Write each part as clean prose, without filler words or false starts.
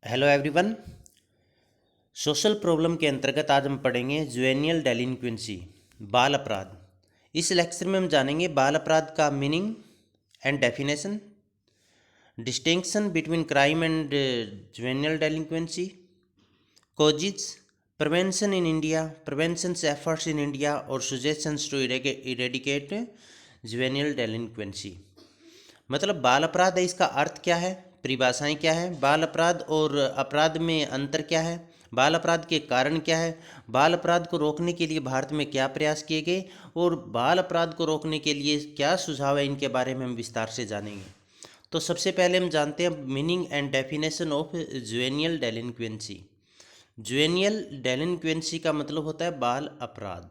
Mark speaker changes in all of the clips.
Speaker 1: Hello everyone. Social problem के अंतर्गत आज हम पढ़ेंगे जुवेनियल डेलिंक्वेंसी, बाल अपराध। इस लेक्चर में हम जानेंगे बाल अपराध का meaning and definition, distinction between crime and juvenile delinquency, causes, prevention in India, prevention efforts in India और suggestions to eradicate juvenile delinquency. मतलब बाल अपराध है, इसका अर्थ क्या है, परिभाषाएं क्या है, बाल अपराध और अपराध में अंतर क्या है, बाल अपराध के कारण क्या है, बाल अपराध को रोकने के लिए भारत में क्या प्रयास किए गए और बाल अपराध को रोकने के लिए क्या सुझाव है, इनके बारे में हम विस्तार से जानेंगे। तो सबसे पहले हम जानते हैं मीनिंग एंड डेफिनेशन ऑफ जुवेनियल डेलिंक्वेंसी। जुवेनियल डेलिंक्वेंसी का मतलब होता है बाल अपराध।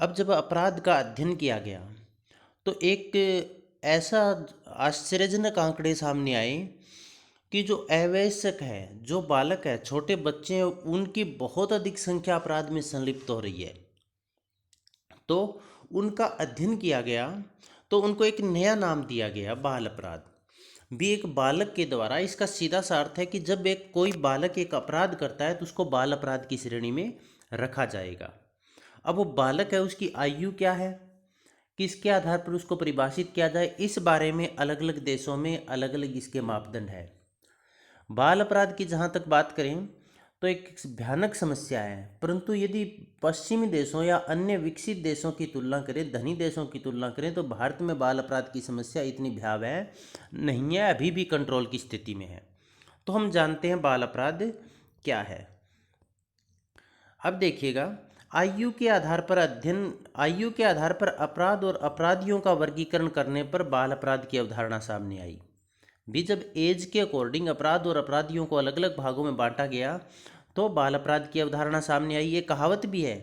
Speaker 1: अब जब अपराध का अध्ययन किया गया तो एक ऐसा आश्चर्यजनक आंकड़े सामने आए कि जो अवयस्क है, जो बालक है, छोटे बच्चे हैं, उनकी बहुत अधिक संख्या अपराध में संलिप्त हो रही है। तो उनका अध्ययन किया गया तो उनको एक नया नाम दिया गया, बाल अपराध। भी एक बालक के द्वारा, इसका सीधा सा अर्थ है कि जब एक कोई बालक एक अपराध करता है तो उसको बाल अपराध की श्रेणी में रखा जाएगा। अब वो बालक है, उसकी आयु क्या है, किसके आधार पर उसको परिभाषित किया जाए, इस बारे में अलग अलग देशों में अलग अलग इसके मापदंड है। बाल अपराध की जहाँ तक बात करें तो एक भयानक समस्या है, परंतु यदि पश्चिमी देशों या अन्य विकसित देशों की तुलना करें, धनी देशों की तुलना करें, तो भारत में बाल अपराध की समस्या इतनी भयावह नहीं है, अभी भी कंट्रोल की स्थिति में है। तो हम जानते हैं बाल अपराध क्या है। अब देखिएगा, आयु के आधार पर अपराध और अपराधियों का वर्गीकरण करने पर बाल अपराध की अवधारणा सामने आई। भी जब एज के अकॉर्डिंग अपराध और अपराधियों को अलग अलग भागों में बांटा गया तो बाल अपराध की अवधारणा सामने आई। ये कहावत भी है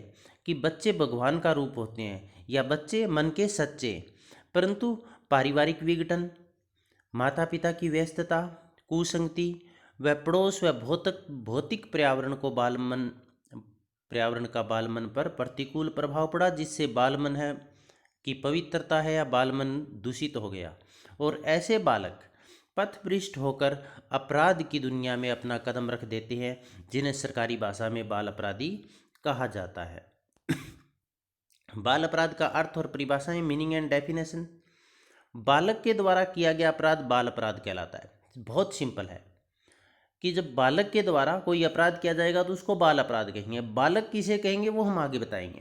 Speaker 1: कि बच्चे भगवान का रूप होते हैं या बच्चे मन के सच्चे, परंतु पारिवारिक विघटन, माता पिता की व्यस्तता, कुसंगति व पड़ोस व भौतिक भौतिक पर्यावरण का बालमन पर प्रतिकूल प्रभाव पड़ा, जिससे बालमन है की पवित्रता है या बालमन दूषित हो गया और ऐसे बालक पथभ्रष्ट होकर अपराध की दुनिया में अपना कदम रख देते हैं, जिन्हें सरकारी भाषा में बाल अपराधी कहा जाता है। बाल अपराध का अर्थ और परिभाषाएं, मीनिंग एंड डेफिनेशन। बालक के द्वारा किया गया अपराध बाल अपराध कहलाता है। बहुत सिंपल है कि जब बालक के द्वारा कोई अपराध किया जाएगा तो उसको बाल अपराध कहेंगे। बालक किसे कहेंगे वो हम आगे बताएंगे।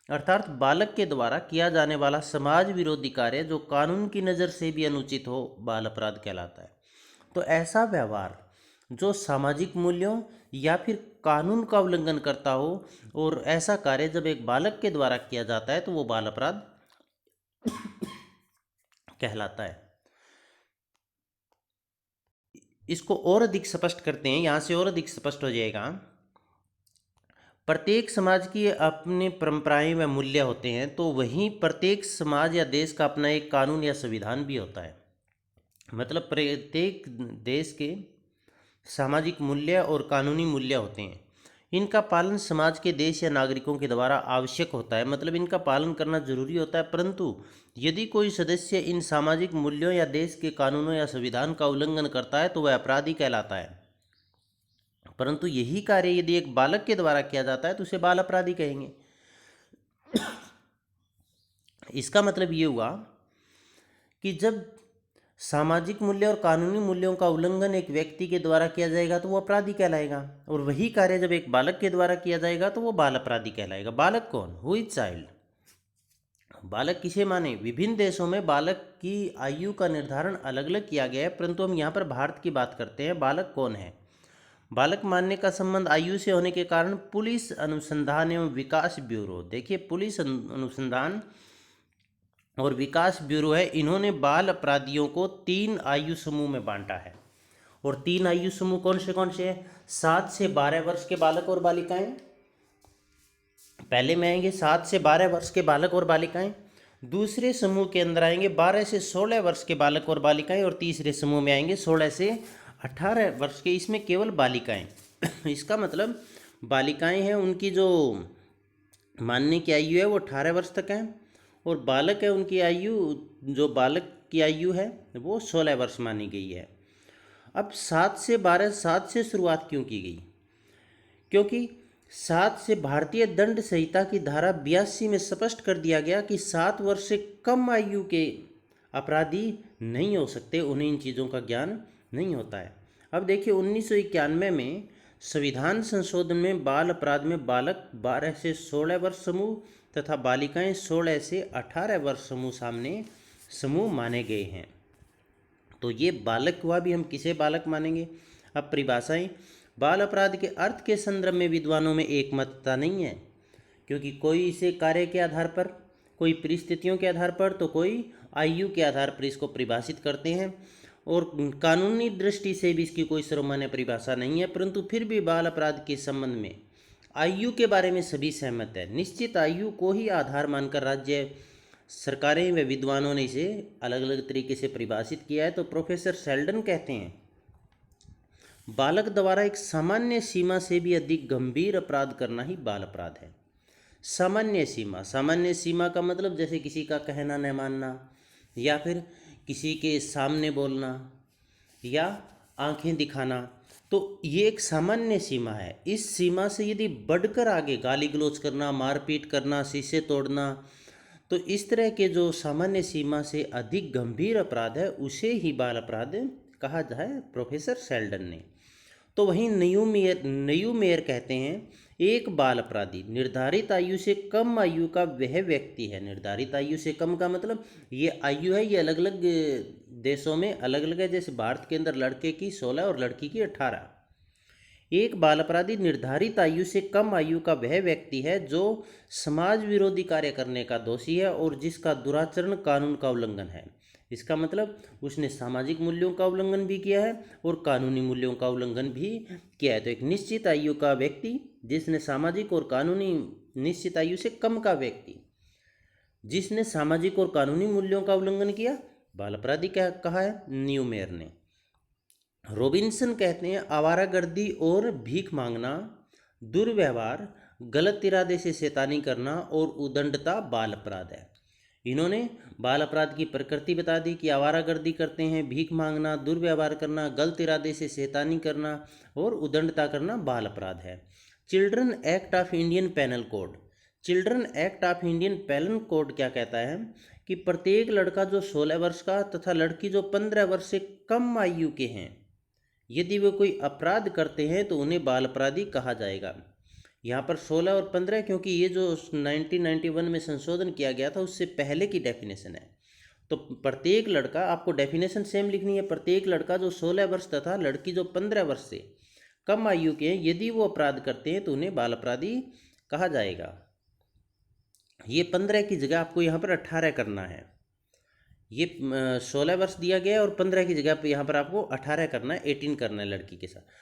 Speaker 1: अर्थात बालक के द्वारा किया जाने वाला समाज विरोधी कार्य जो कानून की नज़र से भी अनुचित हो, बाल अपराध कहलाता है। तो ऐसा व्यवहार जो सामाजिक मूल्यों या फिर कानून का उल्लंघन करता हो और ऐसा कार्य जब एक बालक के द्वारा किया जाता है तो वो बाल अपराध कहलाता है। इसको और अधिक स्पष्ट करते हैं, यहाँ से और अधिक स्पष्ट हो जाएगा। प्रत्येक समाज की अपनी परंपराएं व मूल्य होते हैं, तो वहीं प्रत्येक समाज या देश का अपना एक कानून या संविधान भी होता है। मतलब प्रत्येक देश के सामाजिक मूल्य और कानूनी मूल्य होते हैं, इनका पालन समाज के, देश या नागरिकों के द्वारा आवश्यक होता है। मतलब इनका पालन करना जरूरी होता है, परंतु यदि कोई सदस्य इन सामाजिक मूल्यों या देश के कानूनों या संविधान का उल्लंघन करता है तो वह अपराधी कहलाता है। परंतु यही कार्य यदि एक बालक के द्वारा किया जाता है तो उसे बाल अपराधी कहेंगे। इसका मतलब ये हुआ कि जब सामाजिक मूल्य और कानूनी मूल्यों का उल्लंघन एक व्यक्ति के द्वारा किया जाएगा तो वो अपराधी कहलाएगा, और वही कार्य जब एक बालक के द्वारा किया जाएगा तो वो बाल अपराधी कहलाएगा। बालक कौन, हु इज चाइल्ड। बालक किसे माने, विभिन्न देशों में बालक की आयु का निर्धारण अलग अलग किया गया है, परंतु हम यहाँ पर भारत की बात करते हैं। बालक कौन है, बालक मानने का संबंध आयु से होने के कारण पुलिस अनुसंधान एवं विकास ब्यूरो, देखिए पुलिस अनुसंधान और विकास ब्यूरो है, इन्होंने बाल अपराधियों को 3 आयु समूह में बांटा है। और 3 आयु समूह कौन से हैं, 7 से 12 वर्ष के बालक और बालिकाएं। पहले में आएंगे 7 से 12 वर्ष के बालक और बालिकाएं, दूसरे समूह के अंदर आएंगे 12 से 16 वर्ष के बालक और बालिकाएं, और तीसरे समूह में आएंगे 16 से 18 वर्ष के, इसमें केवल बालिकाएं। इसका मतलब बालिकाएं हैं, उनकी जो मानने की आयु है वो 18 वर्ष तक है, और बालक है उनकी आयु, जो बालक की आयु है वो 16 वर्ष मानी गई है। अब 7 से शुरुआत क्यों की गई? क्योंकि 7 से भारतीय दंड संहिता की धारा 82 में स्पष्ट कर दिया गया कि 7 वर्ष से कम आयु के अपराधी नहीं हो सकते, उन्हें इन चीज़ों का ज्ञान नहीं होता है। अब देखिए 1991 में संविधान संशोधन में बाल अपराध में बालक 12 से 16 वर्ष समूह तथा बालिकाएं 16 से 18 वर्ष समूह माने गए हैं। तो ये बालक हुआ, भी हम किसे बालक मानेंगे? अब परिभाषाएं। बाल अपराध के अर्थ के संदर्भ में विद्वानों में एकमतता नहीं है, क्योंकि कोई इसे कार्य के आधार पर, कोई परिस्थितियों के आधार पर, तो कोई आयु के आधार पर इसको परिभाषित करते हैं, और कानूनी दृष्टि से भी इसकी कोई सर्वमान्य परिभाषा नहीं है। परंतु फिर भी बाल अपराध के संबंध में आयु के बारे में सभी सहमत है। निश्चित आयु को ही आधार मानकर राज्य सरकारें व विद्वानों ने इसे अलग अलग तरीके से परिभाषित किया है। तो प्रोफेसर शेल्डन कहते हैं, बालक द्वारा एक सामान्य सीमा से भी अधिक गंभीर अपराध करना ही बाल अपराध है। सामान्य सीमा का मतलब जैसे किसी का कहना न मानना, या फिर किसी के सामने बोलना, या आंखें दिखाना, तो ये एक सामान्य सीमा है। इस सीमा से यदि बढ़कर आगे गाली गलौज करना, मारपीट करना, शीशे तोड़ना, तो इस तरह के जो सामान्य सीमा से अधिक गंभीर अपराध है उसे ही बाल अपराध कहा जाए, प्रोफेसर शेल्डन ने। तो वहीं न्यूमेयर कहते हैं, एक बाल अपराधी निर्धारित आयु से कम आयु का वह व्यक्ति है। निर्धारित आयु से कम का मतलब ये आयु है, ये अलग अलग देशों में अलग अलग है। जैसे भारत के अंदर लड़के की 16 और लड़की की 18। एक बाल अपराधी निर्धारित आयु से कम आयु का वह व्यक्ति है जो समाज विरोधी कार्य करने का दोषी है और जिसका दुराचरण कानून का उल्लंघन है। इसका मतलब उसने सामाजिक मूल्यों का उल्लंघन भी किया है और कानूनी मूल्यों का उल्लंघन भी किया है। तो एक निश्चित आयु का व्यक्ति जिसने सामाजिक और कानूनी, निश्चित आयु से कम का व्यक्ति जिसने सामाजिक और कानूनी मूल्यों का उल्लंघन किया, बाल अपराधी क्या कहा है न्यूमेयर ने। रॉबिन्सन कहते हैं, आवारागर्दी और भीख मांगना, दुर्व्यवहार, गलत इरादे से शैतानी करना और उदंडता बाल अपराध है। इन्होंने बाल अपराध की प्रकृति बता दी कि आवारागर्दी करते हैं, भीख मांगना, दुर्व्यवहार करना, गलत इरादे से शैतानी करना और उदंडता करना बाल अपराध है। Children act of Indian penal code, children act of Indian penal code क्या कहता है कि प्रत्येक लड़का जो 16 वर्ष का तथा लड़की जो 15 वर्ष से कम आयु के हैं, यदि वे कोई अपराध करते हैं तो उन्हें बाल अपराधी कहा जाएगा। यहाँ पर 16 और 15 क्योंकि ये जो 1991 में संशोधन किया गया था उससे पहले की डेफिनेशन है। तो प्रत्येक लड़का, आपको डेफिनेशन सेम लिखनी है, प्रत्येक लड़का जो 16 वर्ष तथा लड़की जो 15 वर्ष से कम आयु के हैं, यदि वो अपराध करते हैं तो उन्हें बाल अपराधी कहा जाएगा। ये 15 की जगह आपको यहाँ पर 18 करना है। ये 16 वर्ष दिया गया है और 15 की जगह पर यहाँ पर आपको 18 करना है, 18 करना है लड़की के साथ।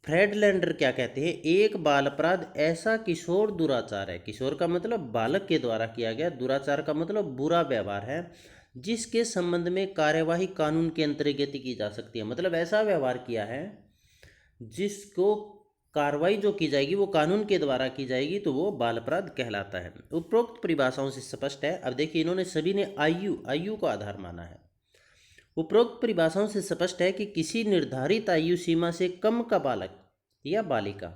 Speaker 1: फ्रेडलैंडर क्या कहते हैं, एक बाल अपराध ऐसा किशोर दुराचार है, किशोर का मतलब बालक के द्वारा किया गया, दुराचार का मतलब बुरा व्यवहार है, जिसके संबंध में कार्यवाही कानून के अंतर्गत की जा सकती है। मतलब ऐसा व्यवहार किया है जिसको कार्रवाई जो की जाएगी वो कानून के द्वारा की जाएगी, तो वो बाल अपराध कहलाता है। उपरोक्त परिभाषाओं से स्पष्ट है। अब देखिए इन्होंने सभी ने आयु को आधार माना है। उपरोक्त परिभाषाओं से स्पष्ट है कि किसी निर्धारित आयु सीमा से कम का बालक या बालिका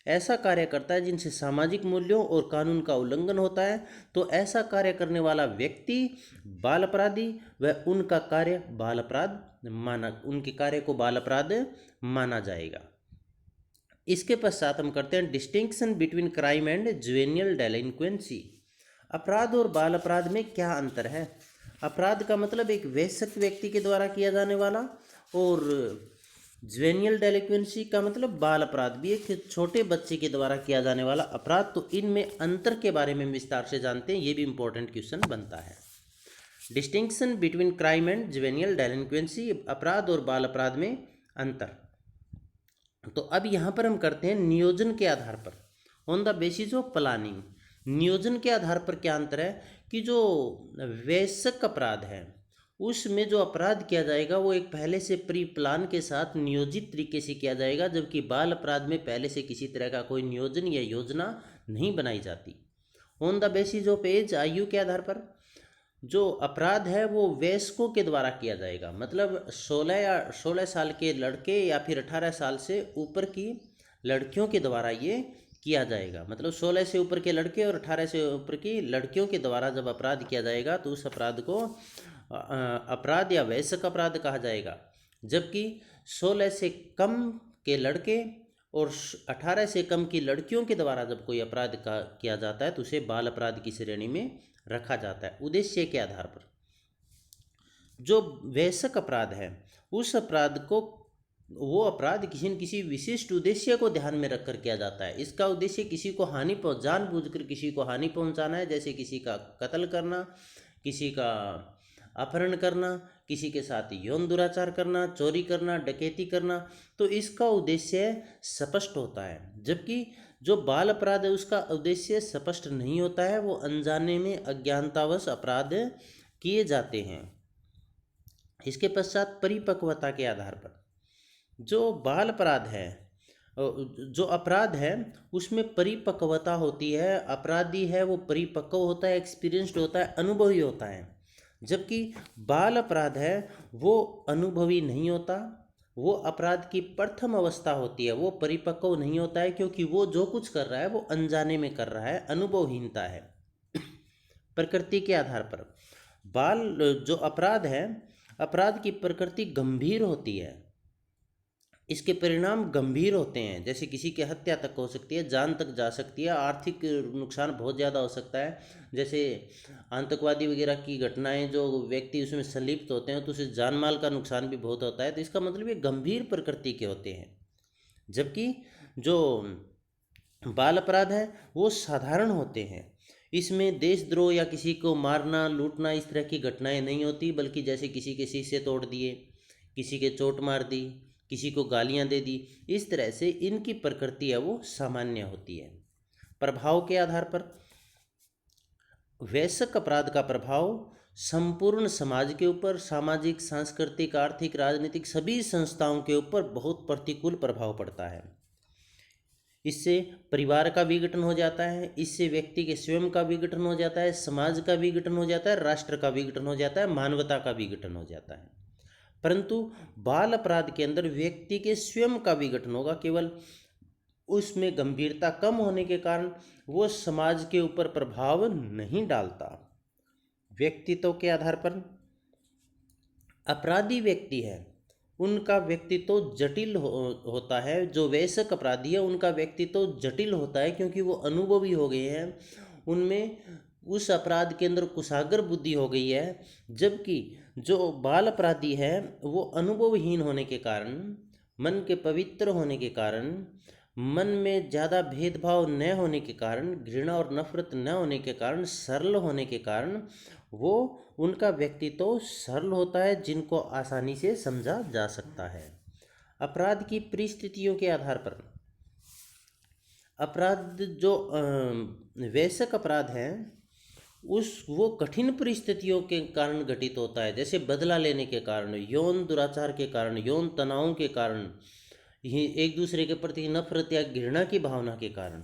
Speaker 1: ऐसा कार्य करता है जिनसे सामाजिक मूल्यों और कानून का उल्लंघन होता है, तो ऐसा कार्य करने वाला व्यक्ति बाल अपराधी व उनके कार्य को बाल अपराध माना जाएगा। इसके पश्चात हम करते हैं distinction between crime and juvenile डेलिंक्वेंसी। अपराध और बाल अपराध में क्या अंतर है? अपराध का मतलब एक वयस्क व्यक्ति के द्वारा किया जाने वाला, और जुवेनियल डेलिक्वेंसी का मतलब बाल अपराध भी एक छोटे बच्चे के द्वारा किया जाने वाला अपराध। तो इनमें अंतर के बारे में विस्तार से जानते हैं, ये भी इंपॉर्टेंट क्वेश्चन बनता है। डिस्टिंक्शन बिटवीन क्राइम एंड जुवेनियल डेलिक्वेंसी, अपराध और बाल अपराध में अंतर। तो अब यहाँ पर हम करते हैं नियोजन के आधार पर, on the basis of planning. नियोजन के आधार पर क्या अंतर है कि जो वयस्क अपराध है उसमें जो अपराध किया जाएगा वो एक पहले से प्री प्लान के साथ नियोजित तरीके से किया जाएगा, जबकि बाल अपराध में पहले से किसी तरह का कोई नियोजन या योजना नहीं बनाई जाती। On the basis of age, आयु के आधार पर। जो अपराध है वो वयस्कों के द्वारा किया जाएगा, मतलब 16 साल के लड़के या फिर 18 साल से ऊपर की लड़कियों के द्वारा ये किया जाएगा। मतलब 16 से ऊपर के लड़के और 18 से ऊपर की लड़कियों के द्वारा जब अपराध किया जाएगा तो उस अपराध को अपराध या वयस्क अपराध कहा जाएगा। जबकि 16 से कम के लड़के और 18 से कम की लड़कियों के द्वारा जब कोई अपराध का किया जाता है तो उसे बाल अपराध की श्रेणी में रखा जाता है। उद्देश्य के आधार पर जो वयस्क अपराध है उस अपराध को वो अपराध किसी न किसी विशिष्ट उद्देश्य को ध्यान में रखकर किया जाता है। इसका उद्देश्य किसी को जानबूझकर किसी को हानि पहुंचाना है, जैसे किसी का कत्ल करना, किसी का अपहरण करना, किसी के साथ यौन दुराचार करना, चोरी करना, डकैती करना, तो इसका उद्देश्य स्पष्ट होता है। जबकि जो बाल अपराध है उसका उद्देश्य स्पष्ट नहीं होता है, वो अनजाने में अज्ञानतावश अपराध किए जाते हैं। इसके पश्चात परिपक्वता के आधार पर जो बाल अपराध है, जो अपराध है उसमें परिपक्वता होती है। अपराधी है वो परिपक्व होता है, एक्सपीरियंस्ड होता है, अनुभवी होता है। जबकि बाल अपराध है वो अनुभवी नहीं होता, वो अपराध की प्रथम अवस्था होती है, वो परिपक्व नहीं होता है, क्योंकि वो जो कुछ कर रहा है वो अनजाने में कर रहा है, अनुभवहीनता है। प्रकृति के आधार पर जो अपराध है, अपराध की प्रकृति गंभीर होती है, इसके परिणाम गंभीर होते हैं। जैसे किसी की हत्या तक हो सकती है, जान तक जा सकती है, आर्थिक नुकसान बहुत ज़्यादा हो सकता है। जैसे आतंकवादी वगैरह की घटनाएं, जो व्यक्ति उसमें संलिप्त होते हैं तो उसे जान माल का नुकसान भी बहुत होता है। तो इसका मतलब ये गंभीर प्रकृति के होते हैं। जबकि जो बाल अपराध है वो साधारण होते हैं। इसमें देशद्रोह या किसी को मारना, लूटना, इस तरह की घटनाएं नहीं होती, बल्कि जैसे किसी के शीशे तोड़ दिए, किसी के चोट मार दी, किसी को गालियां दे दी, इस तरह से इनकी प्रकृति है वो सामान्य होती है। प्रभाव के आधार पर वयस्क अपराध का प्रभाव संपूर्ण समाज के ऊपर, सामाजिक, सांस्कृतिक, आर्थिक, राजनीतिक सभी संस्थाओं के ऊपर बहुत प्रतिकूल प्रभाव पड़ता है। इससे परिवार का विघटन हो जाता है, इससे व्यक्ति के स्वयं का विघटन हो जाता है, समाज का विघटन हो जाता है, राष्ट्र का विघटन हो जाता है, मानवता का विघटन हो जाता है। परंतु बाल अपराध के अंदर व्यक्ति के स्वयं का विघटन होगा, केवल उसमें गंभीरता कम होने के कारण वो समाज के ऊपर प्रभाव नहीं डालता। व्यक्तित्व के आधार पर अपराधी व्यक्ति है उनका व्यक्तित्व जटिल होता है। जो वयस्क अपराधी है उनका व्यक्तित्व जटिल होता है, क्योंकि वो अनुभवी हो गए हैं, उनमें उस अपराध के अंदर कुशाग्र बुद्धि हो गई है। जबकि जो बाल अपराधी है वो अनुभवहीन होने के कारण, मन के पवित्र होने के कारण, मन में ज़्यादा भेदभाव न होने के कारण, घृणा और नफरत न होने के कारण, सरल होने के कारण वो उनका व्यक्तित्व सरल होता है, जिनको आसानी से समझा जा सकता है। अपराध की परिस्थितियों के आधार पर अपराध जो वयस्क अपराध है वो कठिन परिस्थितियों के कारण घटित होता है, जैसे बदला लेने के कारण, यौन दुराचार के कारण, यौन तनाव के कारण, एक दूसरे के प्रति नफरत या घृणा की भावना के कारण।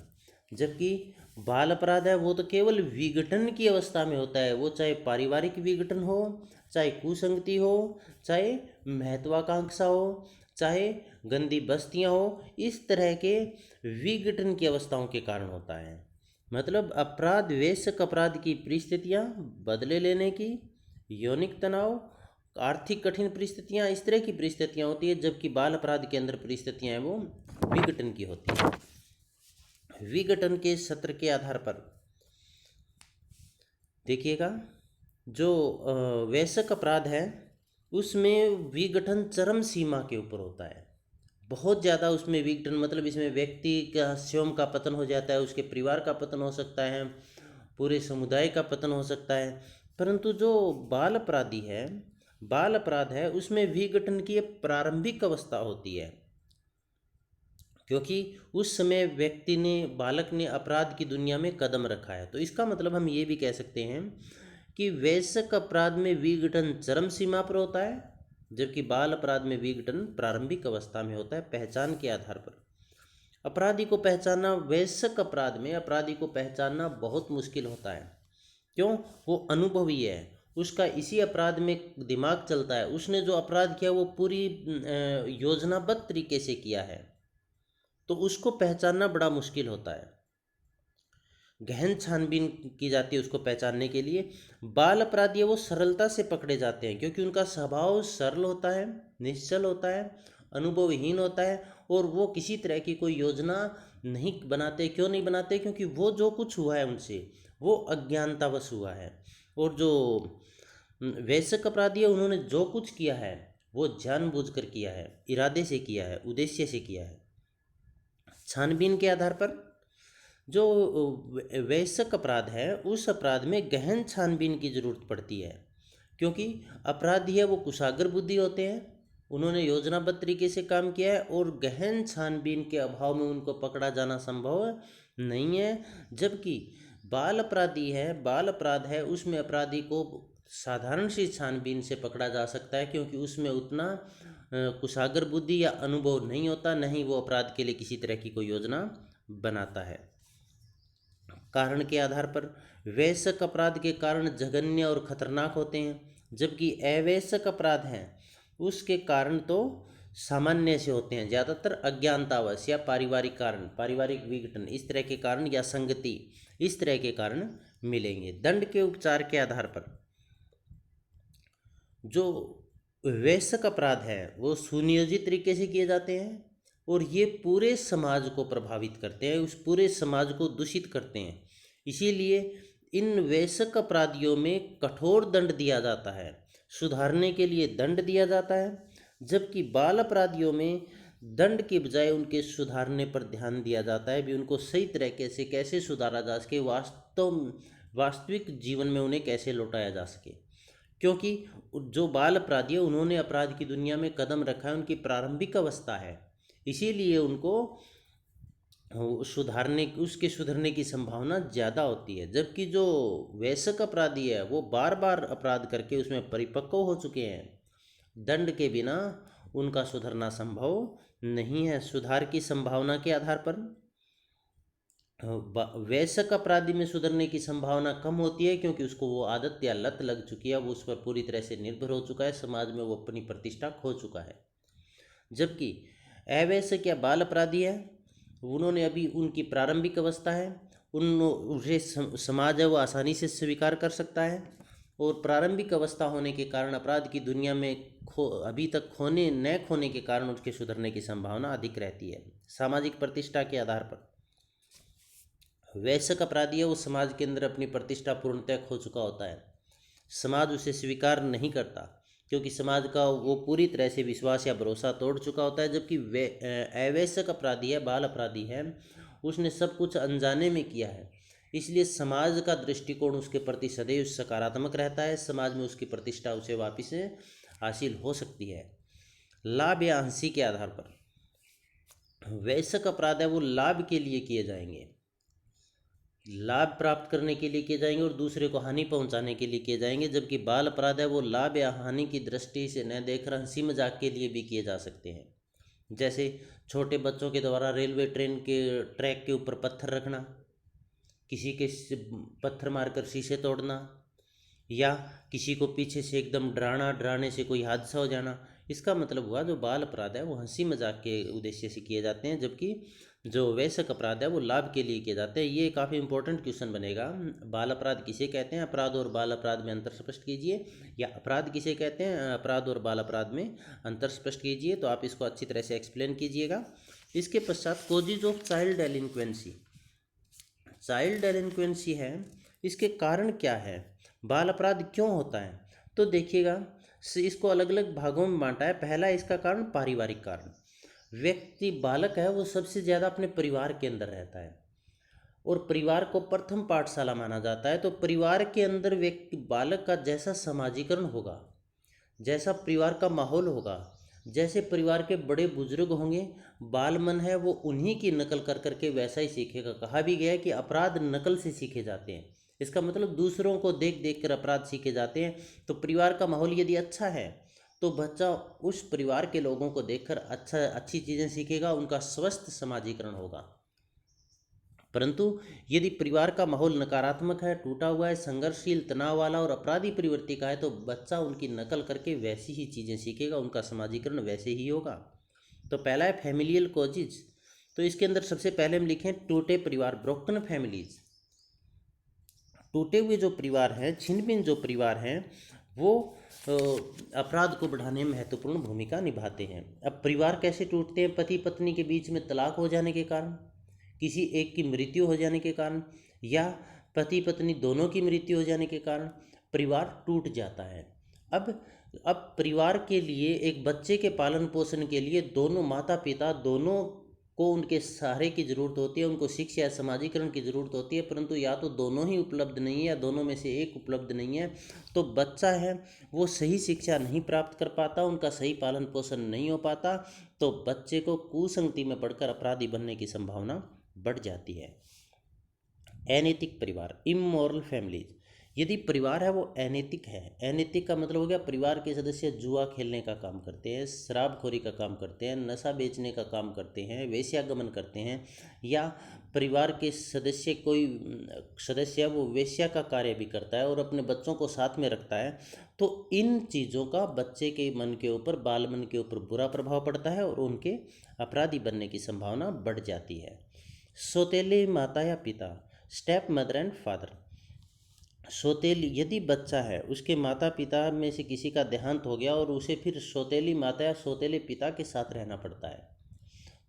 Speaker 1: जबकि बाल अपराध है वो तो केवल विघटन की अवस्था में होता है, वो चाहे पारिवारिक विघटन हो, चाहे कुसंगति हो, चाहे महत्वाकांक्षा हो, चाहे गंदी बस्तियां हो, इस तरह के विघटन की अवस्थाओं के कारण होता है। मतलब अपराध, वयस्क अपराध की परिस्थितियां बदले लेने की, यौनिक तनाव, आर्थिक कठिन परिस्थितियां, इस तरह की परिस्थितियां होती है। जबकि बाल अपराध के अंदर परिस्थितियां वो विघटन की होती है। विघटन के सत्र के आधार पर देखिएगा, जो वयस्क अपराध है उसमें विघटन चरम सीमा के ऊपर होता है, बहुत ज़्यादा उसमें विघटन, मतलब इसमें व्यक्ति का स्वयं का पतन हो जाता है, उसके परिवार का पतन हो सकता है, पूरे समुदाय का पतन हो सकता है। परंतु जो बाल अपराधी है, बाल अपराध है उसमें विघटन की प्रारंभिक अवस्था होती है, क्योंकि उस समय व्यक्ति ने, बालक ने अपराध की दुनिया में कदम रखा है। तो इसका मतलब हम ये भी कह सकते हैं कि वयस्क अपराध में विघटन चरम सीमा पर होता है, जबकि बाल अपराध में विघटन प्रारंभिक अवस्था में होता है। पहचान के आधार पर अपराधी को पहचानना, वयस्क अपराध में अपराधी को पहचानना बहुत मुश्किल होता है। क्यों? वो अनुभवी है, उसका इसी अपराध में दिमाग चलता है, उसने जो अपराध किया वो पूरी योजनाबद्ध तरीके से किया है, तो उसको पहचानना बड़ा मुश्किल होता है। गहन छानबीन की जाती है उसको पहचानने के लिए। बाल अपराधी है वो सरलता से पकड़े जाते हैं क्योंकि उनका स्वभाव सरल होता है, निश्चल होता है, अनुभवहीन होता है, और वो किसी तरह की कोई योजना नहीं बनाते। क्यों नहीं बनाते? क्योंकि वो जो कुछ हुआ है उनसे वो अज्ञानतावश हुआ है, और जो वयस्क अपराधी है उन्होंने जो कुछ किया है वो जानबूझकर किया है, इरादे से किया है, उद्देश्य से किया है। छानबीन के आधार पर जो वयस्क अपराध है उस अपराध में गहन छानबीन की जरूरत पड़ती है, क्योंकि अपराधी है वो कुशाग्र बुद्धि होते हैं, उन्होंने योजनाबद्ध तरीके से काम किया है, और गहन छानबीन के अभाव में उनको पकड़ा जाना संभव नहीं है। जबकि बाल अपराधी है, बाल अपराध है, उसमें अपराधी को साधारण सी छानबीन से पकड़ा जा सकता है, क्योंकि उसमें उतना कुशाग्र बुद्धि या अनुभव नहीं होता, नहीं वो अपराध के लिए किसी तरह की कोई योजना बनाता है। कारण के आधार पर वयस्क अपराध के कारण जघन्य और खतरनाक होते हैं, जबकि अवयस्क अपराध हैं उसके कारण तो सामान्य से होते हैं, ज़्यादातर अज्ञानतावश या पारिवारिक कारण, पारिवारिक विघटन, इस तरह के कारण या संगति, इस तरह के कारण मिलेंगे। दंड के उपचार के आधार पर जो वयस्क अपराध है वो सुनियोजित तरीके से किए जाते हैं, और ये पूरे समाज को प्रभावित करते हैं, उस पूरे समाज को दूषित करते हैं। इसीलिए इन वयस्क अपराधियों में कठोर दंड दिया जाता है, सुधारने के लिए दंड दिया जाता है, जबकि बाल अपराधियों में दंड के बजाय उनके सुधारने पर ध्यान दिया जाता है, भी उनको सही तरीके से कैसे सुधारा जा सके, वास्तविक जीवन में उन्हें कैसे लौटाया जा सके। क्योंकि जो बाल अपराधी है उन्होंने अपराध की दुनिया में कदम रखा है, उनकी प्रारंभिक अवस्था है, इसीलिए उनको सुधरने की संभावना ज़्यादा होती है। जबकि जो वयस्क अपराधी है वो बार बार अपराध करके उसमें परिपक्व हो चुके हैं, दंड के बिना उनका सुधरना संभव नहीं है। सुधार की संभावना के आधार पर वयस्क अपराधी में सुधरने की संभावना कम होती है, क्योंकि उसको वो आदत या लत लग चुकी है, वो उस पर पूरी तरह से निर्भर हो चुका है, समाज में वो अपनी प्रतिष्ठा खो चुका है। जबकि अवयस्क या बाल अपराधी है उन्होंने अभी उनकी प्रारंभिक अवस्था है, उन्हें समाज है वो आसानी से स्वीकार कर सकता है, और प्रारंभिक अवस्था होने के कारण अपराध की दुनिया में अभी तक न खोने के कारण उसके सुधरने की संभावना अधिक रहती है। सामाजिक प्रतिष्ठा के आधार पर वयस्क अपराधी है वो समाज के अंदर अपनी प्रतिष्ठा पूर्णतः खो चुका होता है, समाज उसे स्वीकार नहीं करता, क्योंकि समाज का वो पूरी तरह से विश्वास या भरोसा तोड़ चुका होता है। जबकि अवयस्क अपराधी है, बाल अपराधी है, उसने सब कुछ अनजाने में किया है, इसलिए समाज का दृष्टिकोण उसके प्रति सदैव सकारात्मक रहता है, समाज में उसकी प्रतिष्ठा उसे वापस हासिल हो सकती है। लाभ या हंसी के आधार पर वयस्क अपराध है वो लाभ के लिए किए जाएंगे, लाभ प्राप्त करने के लिए किए जाएंगे और दूसरे को हानि पहुंचाने के लिए किए जाएंगे। जबकि बाल अपराध है वो लाभ या हानि की दृष्टि से न देखकर हंसी मजाक के लिए भी किए जा सकते हैं, जैसे छोटे बच्चों के द्वारा रेलवे ट्रेन के ट्रैक के ऊपर पत्थर रखना, किसी के पत्थर मारकर शीशे तोड़ना, या किसी को पीछे से एकदम डराने से कोई हादसा हो जाना। इसका मतलब हुआ जो बाल अपराध है वो हंसी मजाक के उद्देश्य से किए जाते हैं, जबकि जो वयस्क अपराध है वो लाभ के लिए किए जाते हैं। ये काफ़ी इंपॉर्टेंट क्वेश्चन बनेगा। बाल अपराध किसे कहते हैं, अपराध और बाल अपराध में अंतर स्पष्ट कीजिए, या अपराध किसे कहते हैं, अपराध और बाल अपराध में अंतर स्पष्ट कीजिए। तो आप इसको अच्छी तरह से एक्सप्लेन कीजिएगा। इसके पश्चात कोजेज ऑफ चाइल्ड डेलिंक्वेंसी, चाइल्ड डेलिंक्वेंसी है, इसके कारण क्या है, बाल अपराध क्यों होता है। तो देखिएगा इसको अलग अलग भागों में बांटा है। पहला इसका कारण पारिवारिक कारण, व्यक्ति बालक है वो सबसे ज़्यादा अपने परिवार के अंदर रहता है, और परिवार को प्रथम पाठशाला माना जाता है। तो परिवार के अंदर व्यक्ति बालक का जैसा समाजीकरण होगा, जैसा परिवार का माहौल होगा, जैसे परिवार के बड़े बुजुर्ग होंगे, बाल मन है वो उन्हीं की नकल कर करके वैसा ही सीखेगा। कहा भी गया है कि अपराध नकल से सीखे जाते हैं, इसका मतलब दूसरों को देख देख कर अपराध सीखे जाते हैं। तो परिवार का माहौल यदि अच्छा है तो बच्चा उस परिवार के लोगों को देखकर अच्छी चीज़ें सीखेगा, उनका स्वस्थ समाजीकरण होगा। परंतु यदि परिवार का माहौल नकारात्मक है, टूटा हुआ है, संघर्षशील, तनाव वाला और अपराधी प्रवृत्ति का है, तो बच्चा उनकी नकल करके वैसी ही चीज़ें सीखेगा, उनका समाजीकरण वैसे ही होगा। तो पहला है फैमिलियल कॉजेज। तो इसके अंदर सबसे पहले हम लिखें टूटे परिवार, ब्रोकन फैमिलीज। टूटे हुए जो परिवार हैं, छिन्न भिन्न जो परिवार हैं, वो अपराध को बढ़ाने में महत्वपूर्ण भूमिका निभाते हैं। अब परिवार कैसे टूटते हैं? पति पत्नी के बीच में तलाक हो जाने के कारण, किसी एक की मृत्यु हो जाने के कारण, या पति पत्नी दोनों की मृत्यु हो जाने के कारण परिवार टूट जाता है। अब परिवार के लिए, एक बच्चे के पालन पोषण के लिए दोनों माता पिता दोनों को उनके सहारे की ज़रूरत होती है, उनको शिक्षा या समाजीकरण की ज़रूरत होती है, परंतु या तो दोनों ही उपलब्ध नहीं है या दोनों में से एक उपलब्ध नहीं है, तो बच्चा है वो सही शिक्षा नहीं प्राप्त कर पाता, उनका सही पालन पोषण नहीं हो पाता, तो बच्चे को कुसंगति में पढ़कर अपराधी बनने की संभावना बढ़ जाती है। अनैतिक परिवार, इमोरल फैमिलीज। यदि परिवार है वो अनैतिक है, अनैतिक का मतलब हो गया परिवार के सदस्य जुआ खेलने का काम करते हैं, शराबखोरी का काम करते हैं, नशा बेचने का काम करते हैं, वेश्यागमन करते हैं, या परिवार के सदस्य, कोई सदस्य वो वेश्या का कार्य भी करता है और अपने बच्चों को साथ में रखता है, तो इन चीज़ों का बच्चे के मन के ऊपर, बाल मन के ऊपर बुरा प्रभाव पड़ता है और उनके अपराधी बनने की संभावना बढ़ जाती है। सौतेली माता या पिता, स्टेप मदर एंड फादर। सौतेली, यदि बच्चा है उसके माता पिता में से किसी का देहांत हो गया और उसे फिर सौतेली माता या सौतेले पिता के साथ रहना पड़ता है,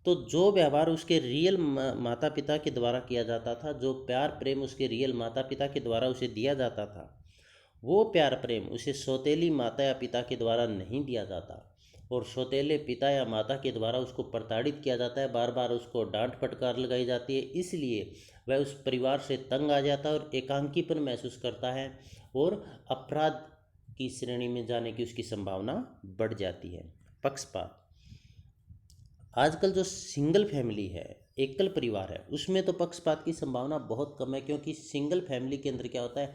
Speaker 1: तो जो व्यवहार उसके रियल माता पिता के द्वारा किया जाता था, जो प्यार प्रेम उसके रियल माता पिता के द्वारा उसे दिया जाता था, वो प्यार प्रेम उसे सौतेली माता या पिता के द्वारा नहीं दिया जाता, और सौतेले पिता या माता के द्वारा उसको प्रताड़ित किया जाता है, बार बार उसको डांट फटकार लगाई जाती है, इसलिए वह उस परिवार से तंग आ जाता है और एकांकीपन महसूस करता है और अपराध की श्रेणी में जाने की उसकी संभावना बढ़ जाती है। पक्षपात, आजकल जो सिंगल फैमिली है, एकल परिवार है, उसमें तो पक्षपात की संभावना बहुत कम है, क्योंकि सिंगल फैमिली के अंदर क्या होता है,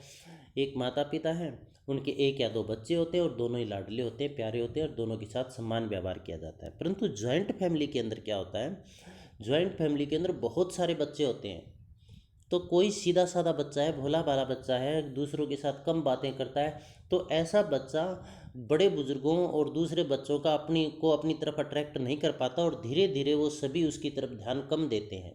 Speaker 1: एक माता पिता है, उनके एक या दो बच्चे होते हैं और दोनों ही लाडले होते हैं, प्यारे होते हैं और दोनों के साथ समान व्यवहार किया जाता है। परंतु जॉइंट फैमिली के अंदर क्या होता है, जॉइंट फैमिली के अंदर बहुत सारे बच्चे होते हैं, तो कोई सीधा साधा बच्चा है, भोला भाला बच्चा है, दूसरों के साथ कम बातें करता है, तो ऐसा बच्चा बड़े बुजुर्गों और दूसरे बच्चों का अपनी तरफ अट्रैक्ट नहीं कर पाता और धीरे धीरे वो सभी उसकी तरफ ध्यान कम देते हैं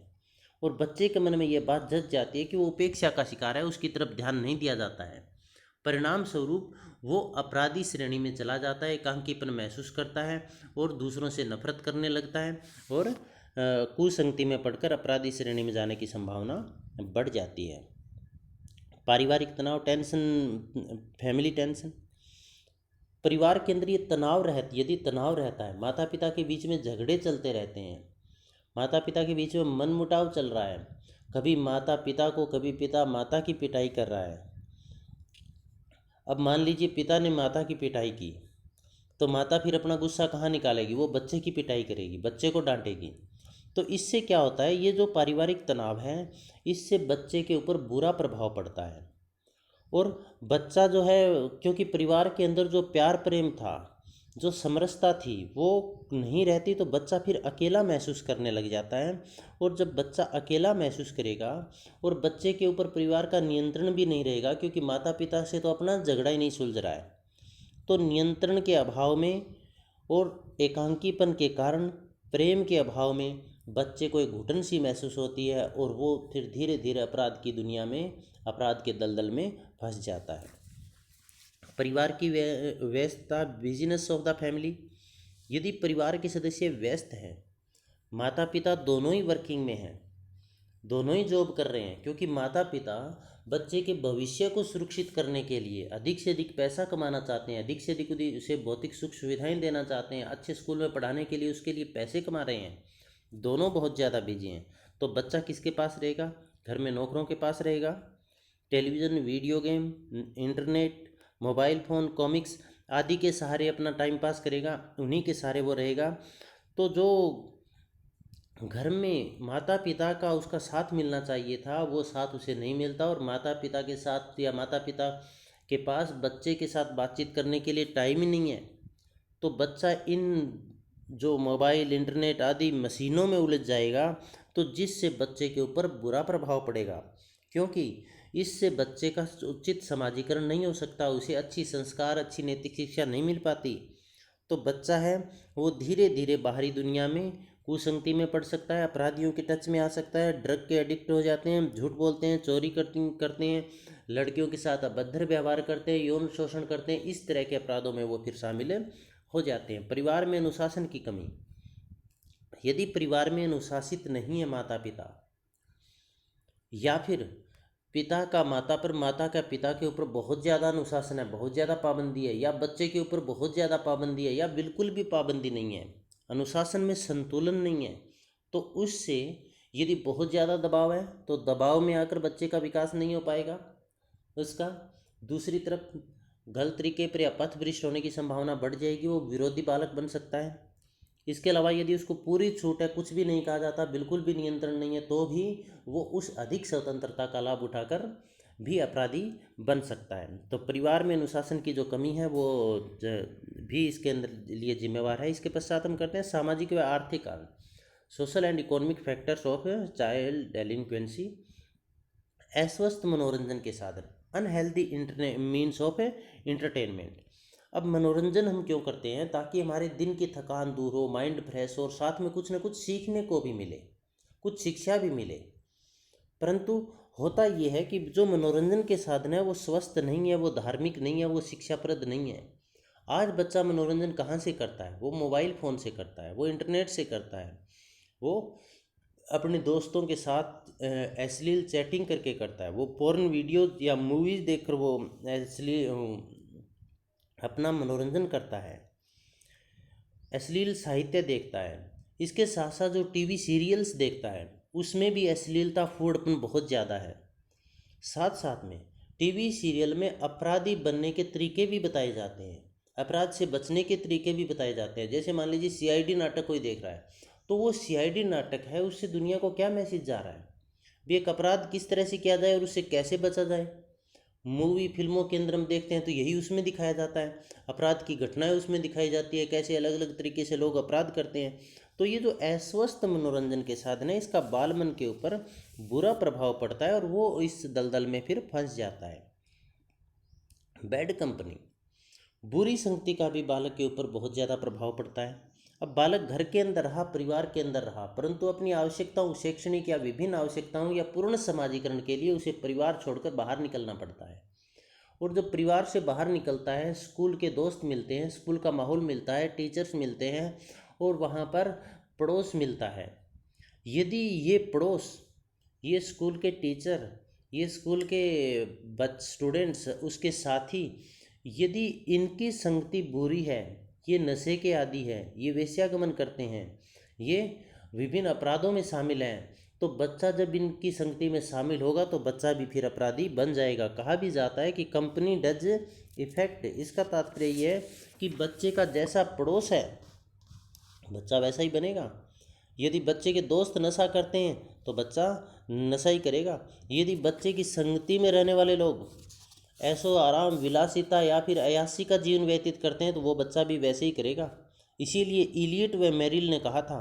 Speaker 1: और बच्चे के मन में ये बात जच जाती है कि वो उपेक्षा का शिकार है, उसकी तरफ ध्यान नहीं दिया जाता है। परिणाम स्वरूप वो अपराधी श्रेणी में चला जाता है, एकांकीपन महसूस करता है और दूसरों से नफरत करने लगता है और कुसंगति में पड़कर अपराधी श्रेणी में जाने की संभावना बढ़ जाती है। पारिवारिक तनाव, टेंशन, फैमिली टेंशन। परिवार के अंदर ये तनाव यदि तनाव रहता है, माता पिता के बीच में झगड़े चलते रहते हैं, माता पिता के बीच में मनमुटाव चल रहा है, कभी माता पिता को, कभी पिता माता की पिटाई कर रहा है। अब मान लीजिए पिता ने माता की पिटाई की, तो माता फिर अपना गुस्सा कहाँ निकालेगी, वो बच्चे की पिटाई करेगी, बच्चे को डांटेगी। तो इससे क्या होता है, ये जो पारिवारिक तनाव है, इससे बच्चे के ऊपर बुरा प्रभाव पड़ता है और बच्चा जो है, क्योंकि परिवार के अंदर जो प्यार प्रेम था, जो समरसता थी, वो नहीं रहती, तो बच्चा फिर अकेला महसूस करने लग जाता है और जब बच्चा अकेला महसूस करेगा और बच्चे के ऊपर परिवार का नियंत्रण भी नहीं रहेगा, क्योंकि माता पिता से तो अपना झगड़ा ही नहीं सुलझ रहा है, तो नियंत्रण के अभाव में और एकांकीपन के कारण, प्रेम के अभाव में बच्चे को एक घुटन सी महसूस होती है और वो फिर धीरे धीरे अपराध की दुनिया में, अपराध के दलदल में फंस जाता है। परिवार की व्यस्तता, बिजनेस ऑफ द फैमिली। यदि परिवार के सदस्य व्यस्त हैं, माता पिता दोनों ही वर्किंग में हैं, दोनों ही जॉब कर रहे हैं, क्योंकि माता पिता बच्चे के भविष्य को सुरक्षित करने के लिए अधिक से अधिक पैसा कमाना चाहते हैं, अधिक से अधिक उसे भौतिक सुख सुविधाएं देना चाहते हैं, अच्छे स्कूल में पढ़ाने के लिए उसके लिए पैसे कमा रहे हैं, दोनों बहुत ज़्यादा बिजी हैं, तो बच्चा किसके पास रहेगा, घर में नौकरों के पास रहेगा, television, video game, internet, mobile phone, comics आदि के सहारे अपना टाइम पास करेगा, उन्हीं के सहारे वो रहेगा। तो जो घर में माता पिता का उसका साथ मिलना चाहिए था, वो साथ उसे नहीं मिलता और माता पिता के साथ या माता पिता के पास बच्चे के साथ बातचीत करने के लिए टाइम ही नहीं है, तो बच्चा इन जो मोबाइल, इंटरनेट आदि मशीनों में उलझ जाएगा, तो जिससे बच्चे के ऊपर बुरा प्रभाव पड़ेगा, क्योंकि इससे बच्चे का उचित समाजीकरण नहीं हो सकता, उसे अच्छी संस्कार, अच्छी नैतिक शिक्षा नहीं मिल पाती। तो बच्चा है वो धीरे धीरे बाहरी दुनिया में कुसंगति में पड़ सकता है, अपराधियों के टच में आ सकता है, ड्रग के एडिक्ट हो जाते हैं, झूठ बोलते हैं, चोरी करते हैं, लड़कियों के साथ अभद्र व्यवहार करते हैं, यौन शोषण करते हैं, इस तरह के अपराधों में वो फिर शामिल हो जाते हैं। परिवार में अनुशासन की कमी, यदि परिवार में अनुशासित नहीं है माता पिता, या फिर पिता का माता पर, माता का पिता के ऊपर बहुत ज़्यादा अनुशासन है, बहुत ज़्यादा पाबंदी है, या बच्चे के ऊपर बहुत ज़्यादा पाबंदी है, या बिल्कुल भी पाबंदी नहीं है, अनुशासन में संतुलन नहीं है, तो उससे यदि बहुत ज़्यादा दबाव है तो दबाव में आकर बच्चे का विकास नहीं हो पाएगा उसका। दूसरी तरफ गलत तरीके पर या पथ भ्रष्ट होने की संभावना बढ़ जाएगी, वो विरोधी बालक बन सकता है। इसके अलावा यदि उसको पूरी छूट है, कुछ भी नहीं कहा जाता, बिल्कुल भी नियंत्रण नहीं है, तो भी वो उस अधिक स्वतंत्रता का लाभ उठाकर भी अपराधी बन सकता है। तो परिवार में अनुशासन की जो कमी है वो भी इसके अंदर लिए जिम्मेवार है। इसके पश्चात हम करते हैं सामाजिक व आर्थिक कारण, social and economic factors of child delinquency. अस्वस्थ मनोरंजन के साधन, अनहेल्दी मीन्स ऑफ एंटरटेनमेंट। अब मनोरंजन हम क्यों करते हैं? ताकि हमारे दिन की थकान दूर हो, माइंड फ्रेश हो, और साथ में कुछ ना कुछ सीखने को भी मिले, कुछ शिक्षा भी मिले। परंतु होता यह है कि जो मनोरंजन के साधन है वो स्वस्थ नहीं है, वो धार्मिक नहीं है, वो शिक्षाप्रद नहीं है। आज बच्चा मनोरंजन कहाँ से करता है? वो मोबाइल फ़ोन से करता है, वो इंटरनेट से करता है, वो अपने दोस्तों के साथ अश्लील चैटिंग करके करता है, वो पोर्न वीडियो या मूवीज़ देखकर वो अश्लील अपना मनोरंजन करता है, अश्लील साहित्य देखता है। इसके साथ साथ जो टीवी सीरियल्स देखता है उसमें भी अश्लीलता फूडपन बहुत ज़्यादा है। साथ साथ में टीवी सीरियल में अपराधी बनने के तरीके भी बताए जाते हैं, अपराध से बचने के तरीके भी बताए जाते हैं। जैसे मान लीजिए सीआईडी नाटक कोई देख रहा है, तो वो सीआईडी नाटक है, उससे दुनिया को क्या मैसेज जा रहा है, भी एक अपराध किस तरह से किया जाए और उससे कैसे बचा जाए। मूवी फिल्मों के अंदर हम देखते हैं तो यही उसमें दिखाया जाता है, अपराध की घटनाएं उसमें दिखाई जाती है, कैसे अलग अलग तरीके से लोग अपराध करते हैं। तो ये जो अस्वस्थ मनोरंजन के साधन है, इसका बाल मन के ऊपर बुरा प्रभाव पड़ता है और वो इस दलदल में फिर फंस जाता है। बैड कंपनी, बुरी संगति का भी बालक के ऊपर बहुत ज़्यादा प्रभाव पड़ता है। अब बालक घर के अंदर रहा, परिवार के अंदर रहा, परंतु अपनी आवश्यकताओं, शैक्षणिक या विभिन्न आवश्यकताओं या पूर्ण समाजीकरण के लिए उसे परिवार छोड़कर बाहर निकलना पड़ता है। और जब परिवार से बाहर निकलता है, स्कूल के दोस्त मिलते हैं, स्कूल का माहौल मिलता है, टीचर्स मिलते हैं, और वहाँ पर पड़ोस मिलता है। यदि ये पड़ोस, ये स्कूल के टीचर, ये स्कूल के स्टूडेंट्स, उसके साथी, यदि इनकी संगति बुरी है, ये नशे के आदी है, ये वेश्यागमन करते हैं, ये विभिन्न अपराधों में शामिल हैं, तो बच्चा जब इनकी संगति में शामिल होगा तो बच्चा भी फिर अपराधी बन जाएगा। कहा भी जाता है कि कंपनी डज इफेक्ट। इसका तात्पर्य ये है कि बच्चे का जैसा पड़ोस है बच्चा वैसा ही बनेगा। यदि बच्चे के दोस्त नशा करते हैं तो बच्चा नशा ही करेगा। यदि बच्चे की संगति में रहने वाले लोग ऐशो आराम, विलासिता या फिर अयासी का जीवन व्यतीत करते हैं तो वो बच्चा भी वैसे ही करेगा। इसीलिए इलियट व मेरिल ने कहा था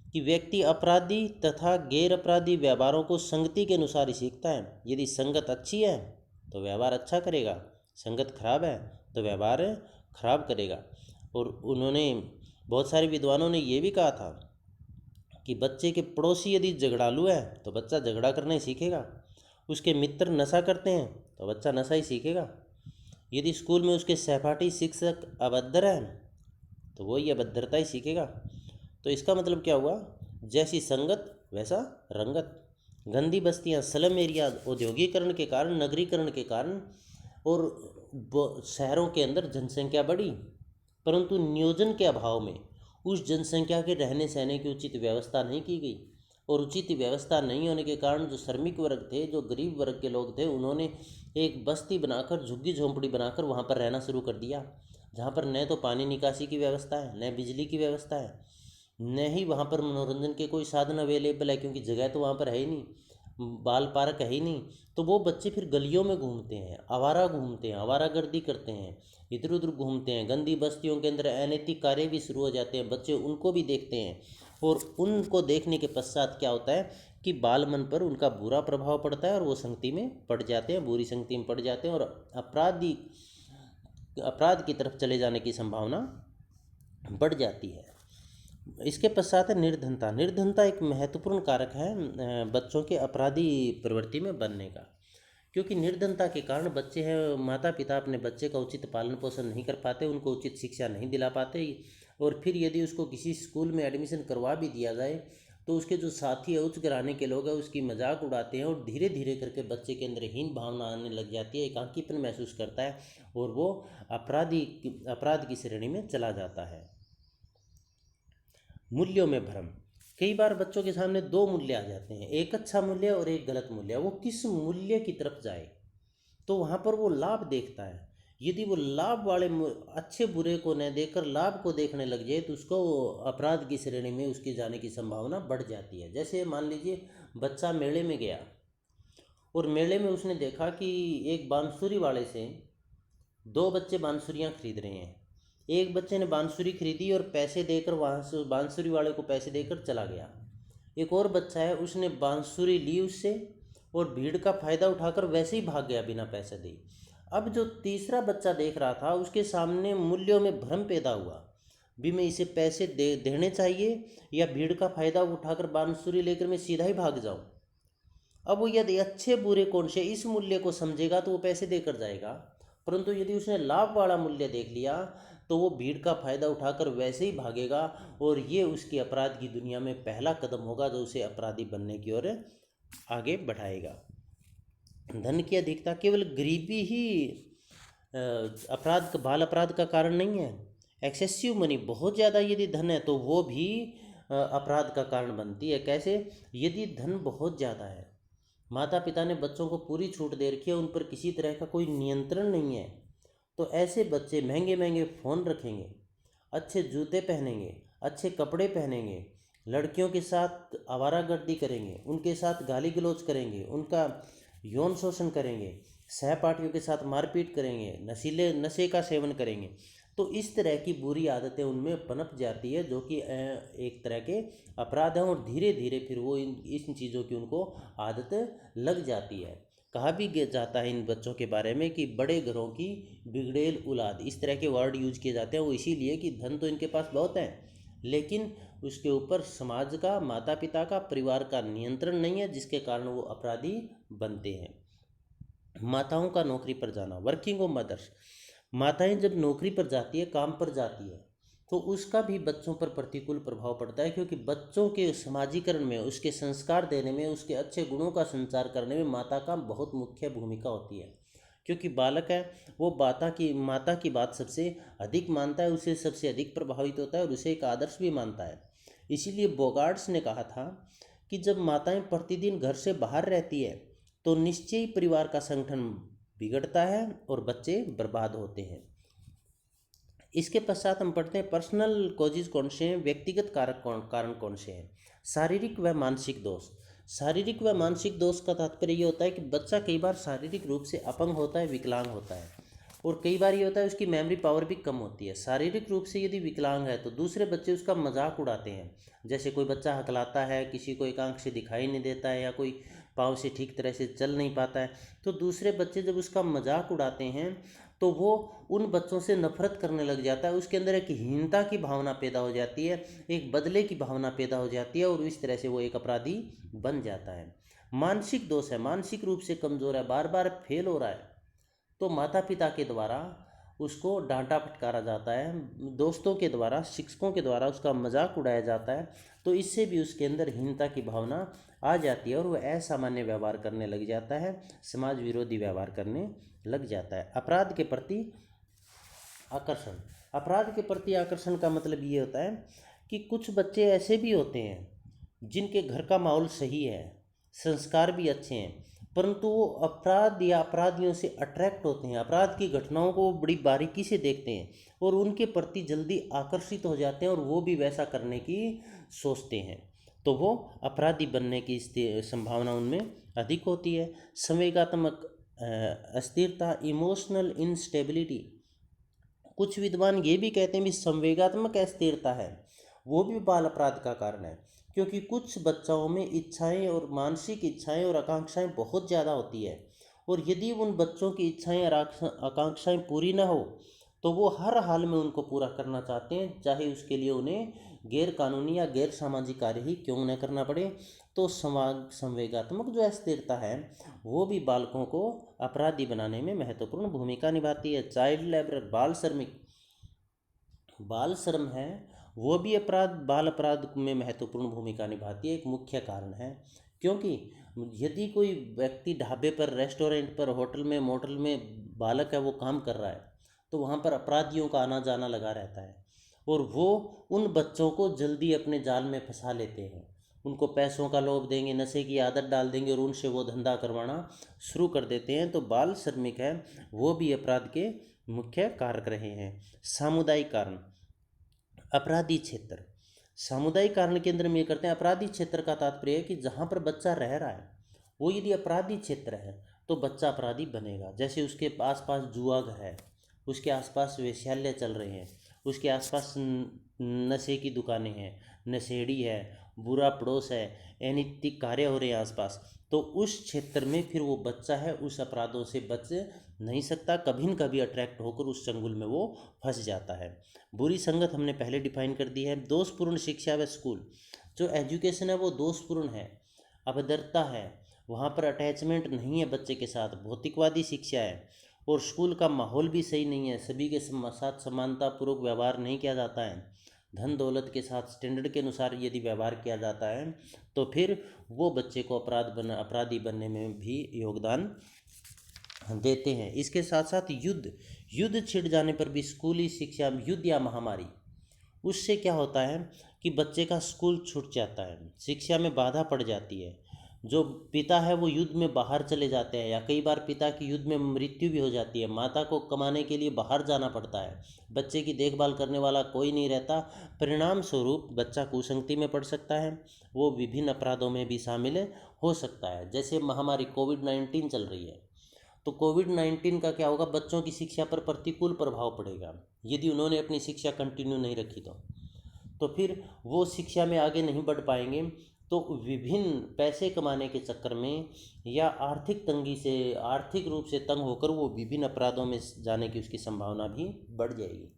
Speaker 1: कि व्यक्ति अपराधी तथा गैर अपराधी व्यवहारों को संगति के अनुसार ही सीखता है। यदि संगत अच्छी है तो व्यवहार अच्छा करेगा, संगत खराब है तो व्यवहार खराब करेगा। और उन्होंने, बहुत सारे विद्वानों ने ये भी कहा था कि बच्चे के पड़ोसी यदि झगड़ालू है तो बच्चा झगड़ा करना ही सीखेगा, उसके मित्र नशा करते हैं तो बच्चा नशा ही सीखेगा, यदि स्कूल में उसके सहपाठी शिक्षक अभद्र हैं तो वो ये अभद्रता ही सीखेगा। तो इसका मतलब क्या हुआ? जैसी संगत वैसा रंगत। गंदी बस्तियां, स्लम एरिया, औद्योगिकरण के कारण, नगरीकरण के कारण और शहरों के अंदर जनसंख्या बढ़ी, परंतु नियोजन के अभाव में उस जनसंख्या के रहने सहने की उचित व्यवस्था नहीं की गई। और उचित व्यवस्था नहीं होने के कारण जो श्रमिक वर्ग थे, जो गरीब वर्ग के लोग थे, उन्होंने एक बस्ती बनाकर, झुग्गी झोंपड़ी बनाकर वहाँ पर रहना शुरू कर दिया, जहाँ पर न तो पानी निकासी की व्यवस्था है, न बिजली की व्यवस्था है, न ही वहाँ पर मनोरंजन के कोई साधन अवेलेबल है, क्योंकि जगह तो वहाँ पर है ही नहीं, बाल पार्क है ही नहीं। तो वो बच्चे फिर गलियों में घूमते हैं, आवारा घूमते हैं, आवारागर्दी करते हैं, इधर उधर घूमते हैं, गंदी बस्तियों के अंदर अनैतिक कार्य भी शुरू हो जाते हैं, बच्चे उनको भी देखते हैं। और उनको देखने के पश्चात क्या होता है कि बाल मन पर उनका बुरा प्रभाव पड़ता है और वो संगति में पड़ जाते हैं, बुरी संगति में पड़ जाते हैं और अपराध की तरफ चले जाने की संभावना बढ़ जाती है। इसके पश्चात है निर्धनता। निर्धनता एक महत्वपूर्ण कारक है बच्चों के अपराधी प्रवृत्ति में बनने का, क्योंकि निर्धनता के कारण बच्चे हैं, माता पिता अपने बच्चे का उचित पालन पोषण नहीं कर पाते, उनको उचित शिक्षा नहीं दिला पाते, और फिर यदि उसको किसी स्कूल में एडमिशन करवा भी दिया जाए तो उसके जो साथी है, उच्च घराने के लोग हैं, उसकी मजाक उड़ाते हैं और धीरे धीरे करके बच्चे के अंदर हीन भावना आने लग जाती है, एकाकीपन महसूस करता है और वो अपराध की श्रेणी में चला जाता है। मूल्यों में भ्रम। कई बार बच्चों के सामने दो मूल्य आ जाते हैं, एक अच्छा मूल्य और एक गलत मूल्य। वो किस मूल्य की तरफ जाए, तो वहाँ पर वो लाभ देखता है। यदि वो लाभ वाले अच्छे बुरे को न देखकर लाभ को देखने लग जाए तो उसको अपराध की श्रेणी में उसके जाने की संभावना बढ़ जाती है। जैसे मान लीजिए बच्चा मेले में गया और मेले में उसने देखा कि एक बांसुरी वाले से दो बच्चे बांसुरियाँ खरीद रहे हैं। एक बच्चे ने बांसुरी खरीदी और पैसे देकर वहाँ से बांसुरी वाले को पैसे देकर चला गया। एक और बच्चा है, उसने बांसुरी ली उससे और भीड़ का फ़ायदा उठाकर वैसे ही भाग गया बिना पैसे दे। अब जो तीसरा बच्चा देख रहा था उसके सामने मूल्यों में भ्रम पैदा हुआ, भी मैं इसे पैसे देने चाहिए या भीड़ का फ़ायदा उठाकर बांसुरी लेकर मैं सीधा ही भाग जाऊँ। अब वो यदि अच्छे बुरे कौन से इस मूल्य को समझेगा तो वो पैसे देकर जाएगा, परंतु यदि उसने लाभ वाला मूल्य देख लिया तो वो भीड़ का फ़ायदा उठाकर वैसे ही भागेगा और ये उसकी अपराध की दुनिया में पहला कदम होगा जो उसे अपराधी बनने की ओर आगे बढ़ाएगा। धन की अधिकता। केवल गरीबी ही बाल अपराध का कारण नहीं है। एक्सेसिव मनी, बहुत ज़्यादा यदि धन है तो वो भी अपराध का कारण बनती है। कैसे? यदि धन बहुत ज़्यादा है, माता पिता ने बच्चों को पूरी छूट दे रखी है, उन पर किसी तरह का कोई नियंत्रण नहीं है, तो ऐसे बच्चे महंगे महंगे फ़ोन रखेंगे, अच्छे जूते पहनेंगे, अच्छे कपड़े पहनेंगे, लड़कियों के साथ आवारागर्दी करेंगे, उनके साथ गाली गलौज करेंगे, उनका यौन शोषण करेंगे, सहपाठियों के साथ मारपीट करेंगे, नशे का सेवन करेंगे। तो इस तरह की बुरी आदतें उनमें पनप जाती है जो कि एक तरह के अपराध हैं और धीरे धीरे फिर वो इन चीज़ों की उनको आदत लग जाती है। कहा भी जाता है इन बच्चों के बारे में कि बड़े घरों की बिगड़ेल औलाद, इस तरह के वर्ड यूज किए जाते हैं। वो इसीलिए कि धन तो इनके पास बहुत है, लेकिन उसके ऊपर समाज का, माता पिता का, परिवार का नियंत्रण नहीं है, जिसके कारण वो अपराधी बनते हैं। माताओं का नौकरी पर जाना। Working mothers. माताएं जब नौकरी पर जाती है, काम पर जाती है, तो उसका भी बच्चों पर प्रतिकूल प्रभाव पड़ता है, क्योंकि बच्चों के समाजीकरण में, उसके संस्कार देने में, उसके अच्छे गुणों का संचार करने में माता का बहुत मुख्य भूमिका होती है। क्योंकि बालक है वो माता की बात सबसे अधिक मानता है, उसे सबसे अधिक प्रभावित होता है और उसे एक आदर्श भी मानता है। इसीलिए बोगार्ड्स ने कहा था कि जब माताएं प्रतिदिन घर से बाहर रहती है तो निश्चय ही परिवार का संगठन बिगड़ता है और बच्चे बर्बाद होते हैं। इसके पश्चात हम पढ़ते हैं पर्सनल कॉजेज कौन से हैं, व्यक्तिगत कारण कौन से हैं। शारीरिक व मानसिक दोष। शारीरिक व मानसिक दोष का तात्पर्य ये होता है कि बच्चा कई बार शारीरिक रूप से अपंग होता है, विकलांग होता है, और कई बार ये होता है उसकी मेमोरी पावर भी कम होती है। शारीरिक रूप से यदि विकलांग है तो दूसरे बच्चे उसका मजाक उड़ाते हैं। जैसे कोई बच्चा हकलाता है, किसी को एक आंख से दिखाई नहीं देता है या कोई पाँव से ठीक तरह से चल नहीं पाता है, तो दूसरे बच्चे जब उसका मजाक उड़ाते हैं तो वो उन बच्चों से नफरत करने लग जाता है। उसके अंदर एक हीनता की भावना पैदा हो जाती है, एक बदले की भावना पैदा हो जाती है और इस तरह से वो एक अपराधी बन जाता है। मानसिक दोष है, मानसिक रूप से कमज़ोर है, बार बार फेल हो रहा है, तो माता पिता के द्वारा उसको डांटा फटकारा जाता है, दोस्तों के द्वारा, शिक्षकों के द्वारा उसका मजाक उड़ाया जाता है, तो इससे भी उसके अंदर हीनता की भावना आ जाती है और वह असामान्य व्यवहार करने लग जाता है, समाज विरोधी व्यवहार करने लग जाता है। अपराध के प्रति आकर्षण। अपराध के प्रति आकर्षण का मतलब ये होता है कि कुछ बच्चे ऐसे भी होते हैं जिनके घर का माहौल सही है, संस्कार भी अच्छे हैं, परंतु वो अपराध या अपराधियों से अट्रैक्ट होते हैं, अपराध की घटनाओं को बड़ी बारीकी से देखते हैं और उनके प्रति जल्दी आकर्षित हो जाते हैं और वो भी वैसा करने की सोचते हैं, तो वो अपराधी बनने की संभावना उनमें अधिक होती है। संवेगात्मक अस्थिरता, इमोशनल इंस्टेबिलिटी। कुछ विद्वान ये भी कहते हैं भी संवेगात्मक अस्थिरता है वो भी बाल अपराध का कारण है, क्योंकि कुछ बच्चों में इच्छाएं और मानसिक इच्छाएं और आकांक्षाएं बहुत ज़्यादा होती है, और यदि उन बच्चों की इच्छाएं और आकांक्षाएं पूरी ना हो तो वो हर हाल में उनको पूरा करना चाहते हैं, चाहे उसके लिए उन्हें गैर कानूनी या गैर सामाजिक कार्य ही क्यों न करना पड़े। तो संवेगात्मक जो अस्थिरता है वो भी बालकों को अपराधी बनाने में महत्वपूर्ण भूमिका निभाती है। चाइल्ड लेबर, बाल श्रम है, वो भी बाल अपराध में महत्वपूर्ण भूमिका निभाती है, एक मुख्य कारण है। क्योंकि यदि कोई व्यक्ति ढाबे पर, रेस्टोरेंट पर, होटल में, मोटल में बालक है वो काम कर रहा है, तो वहाँ पर अपराधियों का आना जाना लगा रहता है, और वो उन बच्चों को जल्दी अपने जाल में फंसा लेते हैं। उनको पैसों का लोभ देंगे, नशे की आदत डाल देंगे और उनसे वो धंधा करवाना शुरू कर देते हैं। तो बाल श्रमिक है वो भी अपराध के मुख्य कारक रहे हैं। सामुदायिक कारण, अपराधी क्षेत्र। सामुदायिक कारण के अंदर हम ये करते हैं, अपराधी क्षेत्र का तात्पर्य है कि जहाँ पर बच्चा रह रहा है वो यदि अपराधी क्षेत्र है तो बच्चा अपराधी बनेगा। जैसे उसके आसपास जुआ घर है, उसके आसपास वेश्यालय चल रहे हैं, उसके आसपास नशे की दुकानें हैं, नशेड़ी है, बुरा पड़ोस है, अनैतिक कार्य हो रहे हैं आसपास, तो उस क्षेत्र में फिर वो बच्चा है उस अपराधों से बच नहीं सकता, कभी न कभी अट्रैक्ट होकर उस चंगुल में वो फंस जाता है। बुरी संगत हमने पहले डिफाइन कर दी है। दोषपूर्ण शिक्षा व स्कूल, जो एजुकेशन है वो दोषपूर्ण है, अभद्रता है, वहाँ पर अटैचमेंट नहीं है बच्चे के साथ, भौतिकवादी शिक्षा है, और स्कूल का माहौल भी सही नहीं है, सभी के साथ समानतापूर्वक व्यवहार नहीं किया जाता है, धन दौलत के साथ स्टैंडर्ड के अनुसार यदि व्यवहार किया जाता है तो फिर वो बच्चे को अपराधी बनने में भी योगदान देते हैं। इसके साथ साथ युद्ध छिड़ जाने पर भी स्कूली शिक्षा, युद्ध या महामारी, उससे क्या होता है कि बच्चे का स्कूल छूट जाता है, शिक्षा में बाधा पड़ जाती है। जो पिता है वो युद्ध में बाहर चले जाते हैं, या कई बार पिता की युद्ध में मृत्यु भी हो जाती है, माता को कमाने के लिए बाहर जाना पड़ता है, बच्चे की देखभाल करने वाला कोई नहीं रहता। परिणाम स्वरूप बच्चा कुसंगति में पड़ सकता है, वो विभिन्न अपराधों में भी शामिल हो सकता है। जैसे महामारी कोविड-19 चल रही है, तो कोविड-19 का क्या होगा, बच्चों की शिक्षा पर प्रतिकूल प्रभाव पड़ेगा यदि उन्होंने अपनी शिक्षा कंटिन्यू नहीं रखी तो फिर वो शिक्षा में आगे नहीं बढ़ पाएंगे। तो विभिन्न पैसे कमाने के चक्कर में या आर्थिक तंगी से, आर्थिक रूप से तंग होकर वो विभिन्न अपराधों में जाने की उसकी संभावना भी बढ़ जाएगी।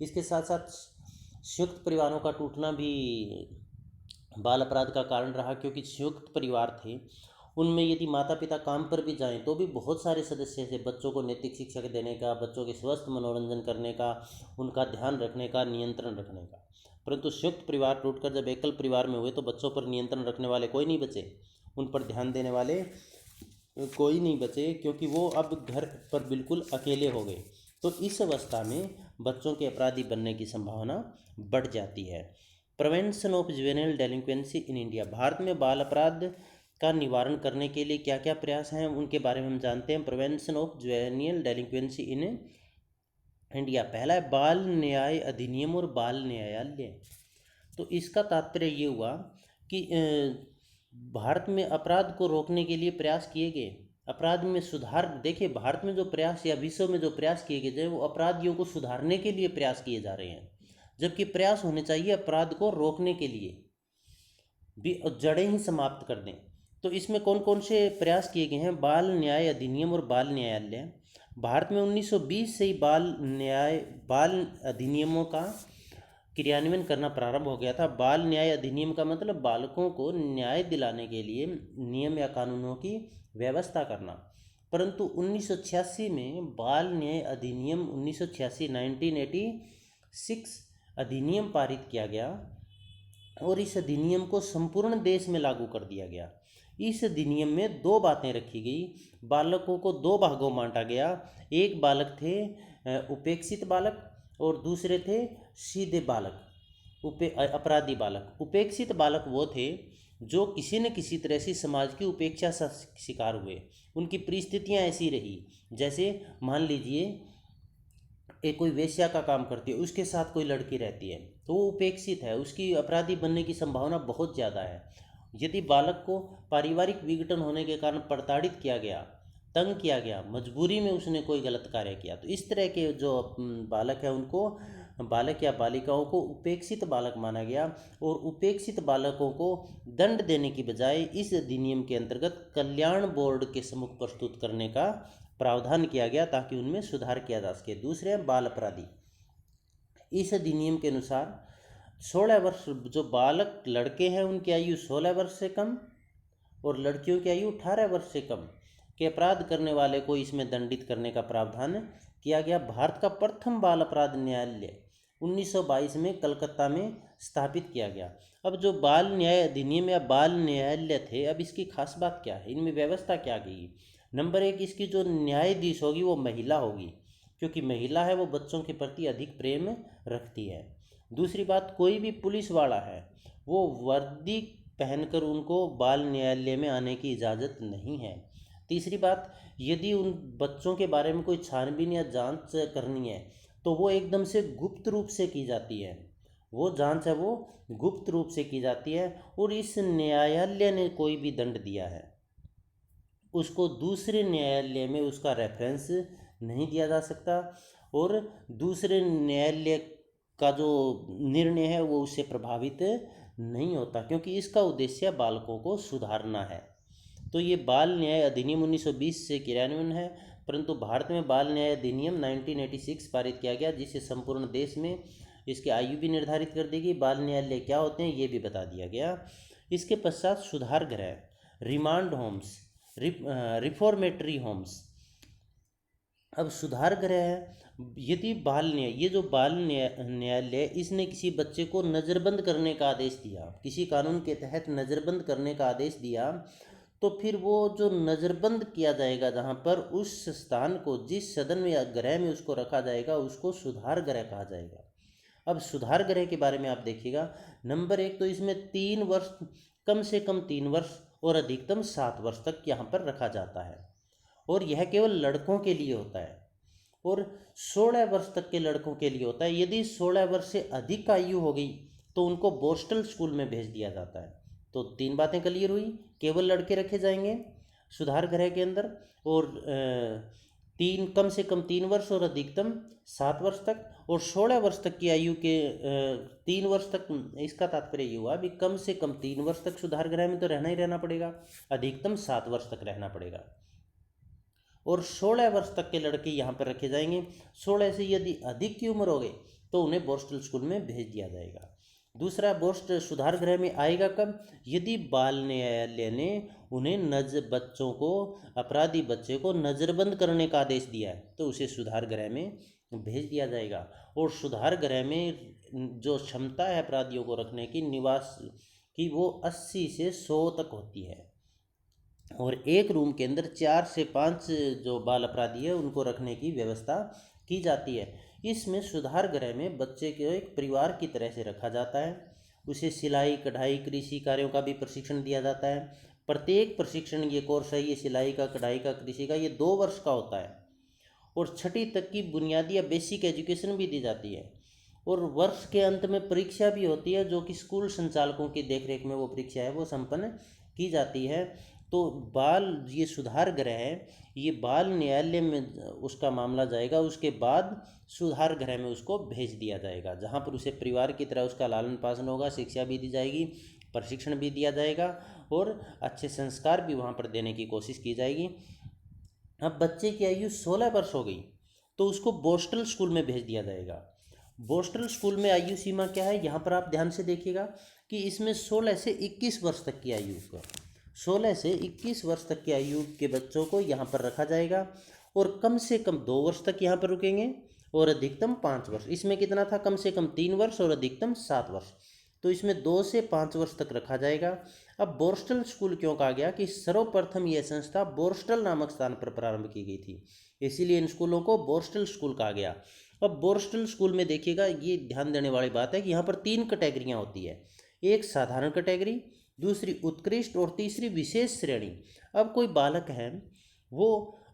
Speaker 1: इसके साथ साथ संयुक्त परिवारों का टूटना भी बाल अपराध का कारण रहा, क्योंकि संयुक्त परिवार थे, उनमें यदि माता पिता काम पर भी जाएं तो भी बहुत सारे सदस्य थे, बच्चों को नैतिक शिक्षा देने का, बच्चों के स्वस्थ मनोरंजन करने का, उनका ध्यान रखने का, नियंत्रण रखने का। परंतु संयुक्त परिवार टूटकर जब एकल परिवार में हुए तो बच्चों पर नियंत्रण रखने वाले कोई नहीं बचे, उन पर ध्यान देने वाले कोई नहीं बचे, क्योंकि वो अब घर पर बिल्कुल अकेले हो गए। तो इस अवस्था में बच्चों के अपराधी बनने की संभावना बढ़ जाती है। Prevention of juvenile delinquency in India, भारत में बाल अपराध का निवारण करने के लिए क्या क्या प्रयास हैं उनके बारे में हम जानते हैं। प्रिवेंशन ऑफ जुवेनियल डेलिंक्वेंसी इन इंडिया, पहला है बाल न्याय अधिनियम और बाल न्यायालय। तो इसका तात्पर्य ये हुआ कि भारत में अपराध को रोकने के लिए प्रयास किए गए, अपराध में सुधार। देखिए, भारत में जो प्रयास या विश्व में जो प्रयास किए गए वो अपराधियों को सुधारने के लिए प्रयास किए जा रहे हैं, जबकि प्रयास होने चाहिए अपराध को रोकने के लिए, भी जड़ें ही समाप्त कर दें। तो इसमें कौन कौन से प्रयास किए गए हैं? बाल न्याय अधिनियम और बाल न्यायालय। भारत में 1920 से ही बाल अधिनियमों का क्रियान्वयन करना प्रारंभ हो गया था। बाल न्याय अधिनियम का मतलब बालकों को न्याय दिलाने के लिए नियम या कानूनों की व्यवस्था करना। परंतु 1986 में बाल न्याय अधिनियम 1986 अधिनियम पारित किया गया और इस अधिनियम को संपूर्ण देश में लागू कर दिया गया। इस अधिनियम में दो बातें रखी गई, बालकों को दो भागों में बांटा गया। एक बालक थे उपेक्षित बालक और दूसरे थे सीधे बालक, अपराधी बालक। उपेक्षित बालक वो थे जो किसी न किसी तरह से समाज की उपेक्षा का शिकार हुए, उनकी परिस्थितियां ऐसी रही, जैसे मान लीजिए एक कोई वेश्या का काम करती है, उसके साथ कोई लड़की रहती है तो वो उपेक्षित है, उसकी अपराधी बनने की संभावना बहुत ज़्यादा है। यदि बालक को पारिवारिक विघटन होने के कारण प्रताड़ित किया गया, तंग किया गया, मजबूरी में उसने कोई गलत कार्य किया, तो इस तरह के जो बालक है उनको बालक या बालिकाओं को उपेक्षित बालक माना गया और उपेक्षित बालकों को दंड देने की बजाय इस अधिनियम के अंतर्गत कल्याण बोर्ड के सम्मुख प्रस्तुत करने का प्रावधान किया गया ताकि उनमें सुधार किया जा सके। दूसरे हैं बाल अपराधी। इस अधिनियम के अनुसार 16 वर्ष जो बालक लड़के हैं उनकी आयु 16 वर्ष से कम और लड़कियों की आयु 18 वर्ष से कम के अपराध करने वाले को इसमें दंडित करने का प्रावधान किया गया। भारत का प्रथम बाल अपराध न्यायालय 1922 में कलकत्ता में स्थापित किया गया। अब जो बाल न्याय अधिनियम या बाल न्यायालय थे, अब इसकी खास बात क्या है, इनमें व्यवस्था क्या गई। नंबर 1, इसकी जो न्यायाधीश होगी वो महिला होगी, क्योंकि महिला है वो बच्चों के प्रति अधिक प्रेम रखती है। दूसरी बात, कोई भी पुलिस वाला है वो वर्दी पहनकर उनको बाल न्यायालय में आने की इजाज़त नहीं है। तीसरी बात, यदि उन बच्चों के बारे में कोई छानबीन या जांच करनी है तो वो एकदम से गुप्त रूप से की जाती है, वो जांच है वो गुप्त रूप से की जाती है। और इस न्यायालय ने कोई भी दंड दिया है उसको दूसरे न्यायालय में उसका रेफरेंस नहीं दिया जा सकता और दूसरे न्यायालय का जो निर्णय है वो उससे प्रभावित नहीं होता, क्योंकि इसका उद्देश्य बालकों को सुधारना है। तो ये बाल न्याय अधिनियम 1920 से क्रियान्वयन है, परंतु भारत में बाल न्याय अधिनियम 1986 पारित किया गया, जिससे संपूर्ण देश में इसकी आयु भी निर्धारित कर दी गई, बाल न्यायालय क्या होते हैं ये भी बता दिया गया। इसके पश्चात सुधार गृह, रिमांड होम्स, रिफॉर्मेटरी होम्स। अब सुधार गृह है, यदि बाल न्याय, ये जो बाल न्यायालय इसने किसी बच्चे को नज़रबंद करने का आदेश दिया, किसी कानून के तहत नज़रबंद करने का आदेश दिया, तो फिर वो जो नज़रबंद किया जाएगा जहाँ पर उस स्थान को, जिस सदन में या गृह में उसको रखा जाएगा, उसको सुधार गृह कहा जाएगा। अब सुधार गृह के बारे में आप देखिएगा, नंबर 1 तो इसमें 3 वर्ष, कम से कम 3 वर्ष और अधिकतम 7 वर्ष तक यहाँ पर रखा जाता है और यह केवल लड़कों के लिए होता है और 16 वर्ष तक के लड़कों के लिए होता है। यदि 16 वर्ष से अधिक आयु हो गई तो उनको बोस्टल स्कूल में भेज दिया जाता है। तो 3 बातें क्लियर हुई, केवल लड़के रखे जाएंगे सुधार गृह के अंदर और कम से कम 3 वर्ष और अधिकतम 7 वर्ष तक, और 16 वर्ष तक की आयु के 3 वर्ष तक, इसका तात्पर्य ये हुआ भी कम से कम 3 वर्ष तक सुधार गृह में तो रहना ही रहना पड़ेगा, अधिकतम 7 वर्ष तक रहना पड़ेगा और 16 वर्ष तक के लड़के यहाँ पर रखे जाएंगे। 16 से यदि अधिक की उम्र हो गई तो उन्हें बोस्टल स्कूल में भेज दिया जाएगा। दूसरा, बोस्ट सुधार गृह में आएगा कब, यदि बाल न्यायालय ने उन्हें बच्चों को, अपराधी बच्चे को नज़रबंद करने का आदेश दिया है तो उसे सुधार गृह में भेज दिया जाएगा। और सुधार गृह में जो क्षमता है अपराधियों को रखने की, निवास की, वो 80 से 100 तक होती है और एक रूम के अंदर 4 से 5 जो बाल अपराधी है उनको रखने की व्यवस्था की जाती है। इसमें सुधार गृह में बच्चे को एक परिवार की तरह से रखा जाता है, उसे सिलाई, कढ़ाई, कृषि कार्यों का भी प्रशिक्षण दिया जाता है। प्रत्येक प्रशिक्षण, ये कोर्स है, ये सिलाई का, कढ़ाई का, कृषि का, ये 2 वर्ष का होता है और 6ठी तक की बुनियादी या बेसिक एजुकेशन भी दी जाती है और वर्ष के अंत में परीक्षा भी होती है, जो कि स्कूल संचालकों की देखरेख में वो परीक्षा है वो संपन्न की जाती है। तो ये सुधार गृह है, ये बाल न्यायालय में उसका मामला जाएगा, उसके बाद सुधार गृह में उसको भेज दिया जाएगा, जहाँ पर उसे परिवार की तरह उसका लालन पालन होगा, शिक्षा भी दी जाएगी, प्रशिक्षण भी दिया जाएगा और अच्छे संस्कार भी वहाँ पर देने की कोशिश की जाएगी। अब बच्चे की आयु 16 वर्ष हो गई तो उसको बोस्टल स्कूल में भेज दिया जाएगा। बोस्टल स्कूल में आयु सीमा क्या है, यहाँ पर आप ध्यान से देखिएगा कि इसमें 16 से 21 वर्ष तक की आयु को, 16 से 21 वर्ष तक की आयु के बच्चों को यहाँ पर रखा जाएगा और कम से कम 2 वर्ष तक यहाँ पर रुकेंगे और अधिकतम 5 वर्ष। इसमें कितना था, कम से कम 3 वर्ष और अधिकतम 7 वर्ष, तो इसमें 2 से 5 वर्ष तक रखा जाएगा। अब बोस्टल स्कूल क्यों कहा गया कि सर्वप्रथम यह संस्था बोस्टल नामक स्थान पर प्रारंभ की गई थी, इसीलिए इन स्कूलों को बोस्टल स्कूल कहा गया। अब बोस्टल स्कूल में देखिएगा, ये ध्यान देने वाली बात है कि यहाँ पर 3 कैटेगरियाँ होती है, एक साधारण कैटेगरी, दूसरी उत्कृष्ट और तीसरी विशेष श्रेणी। अब कोई बालक है वो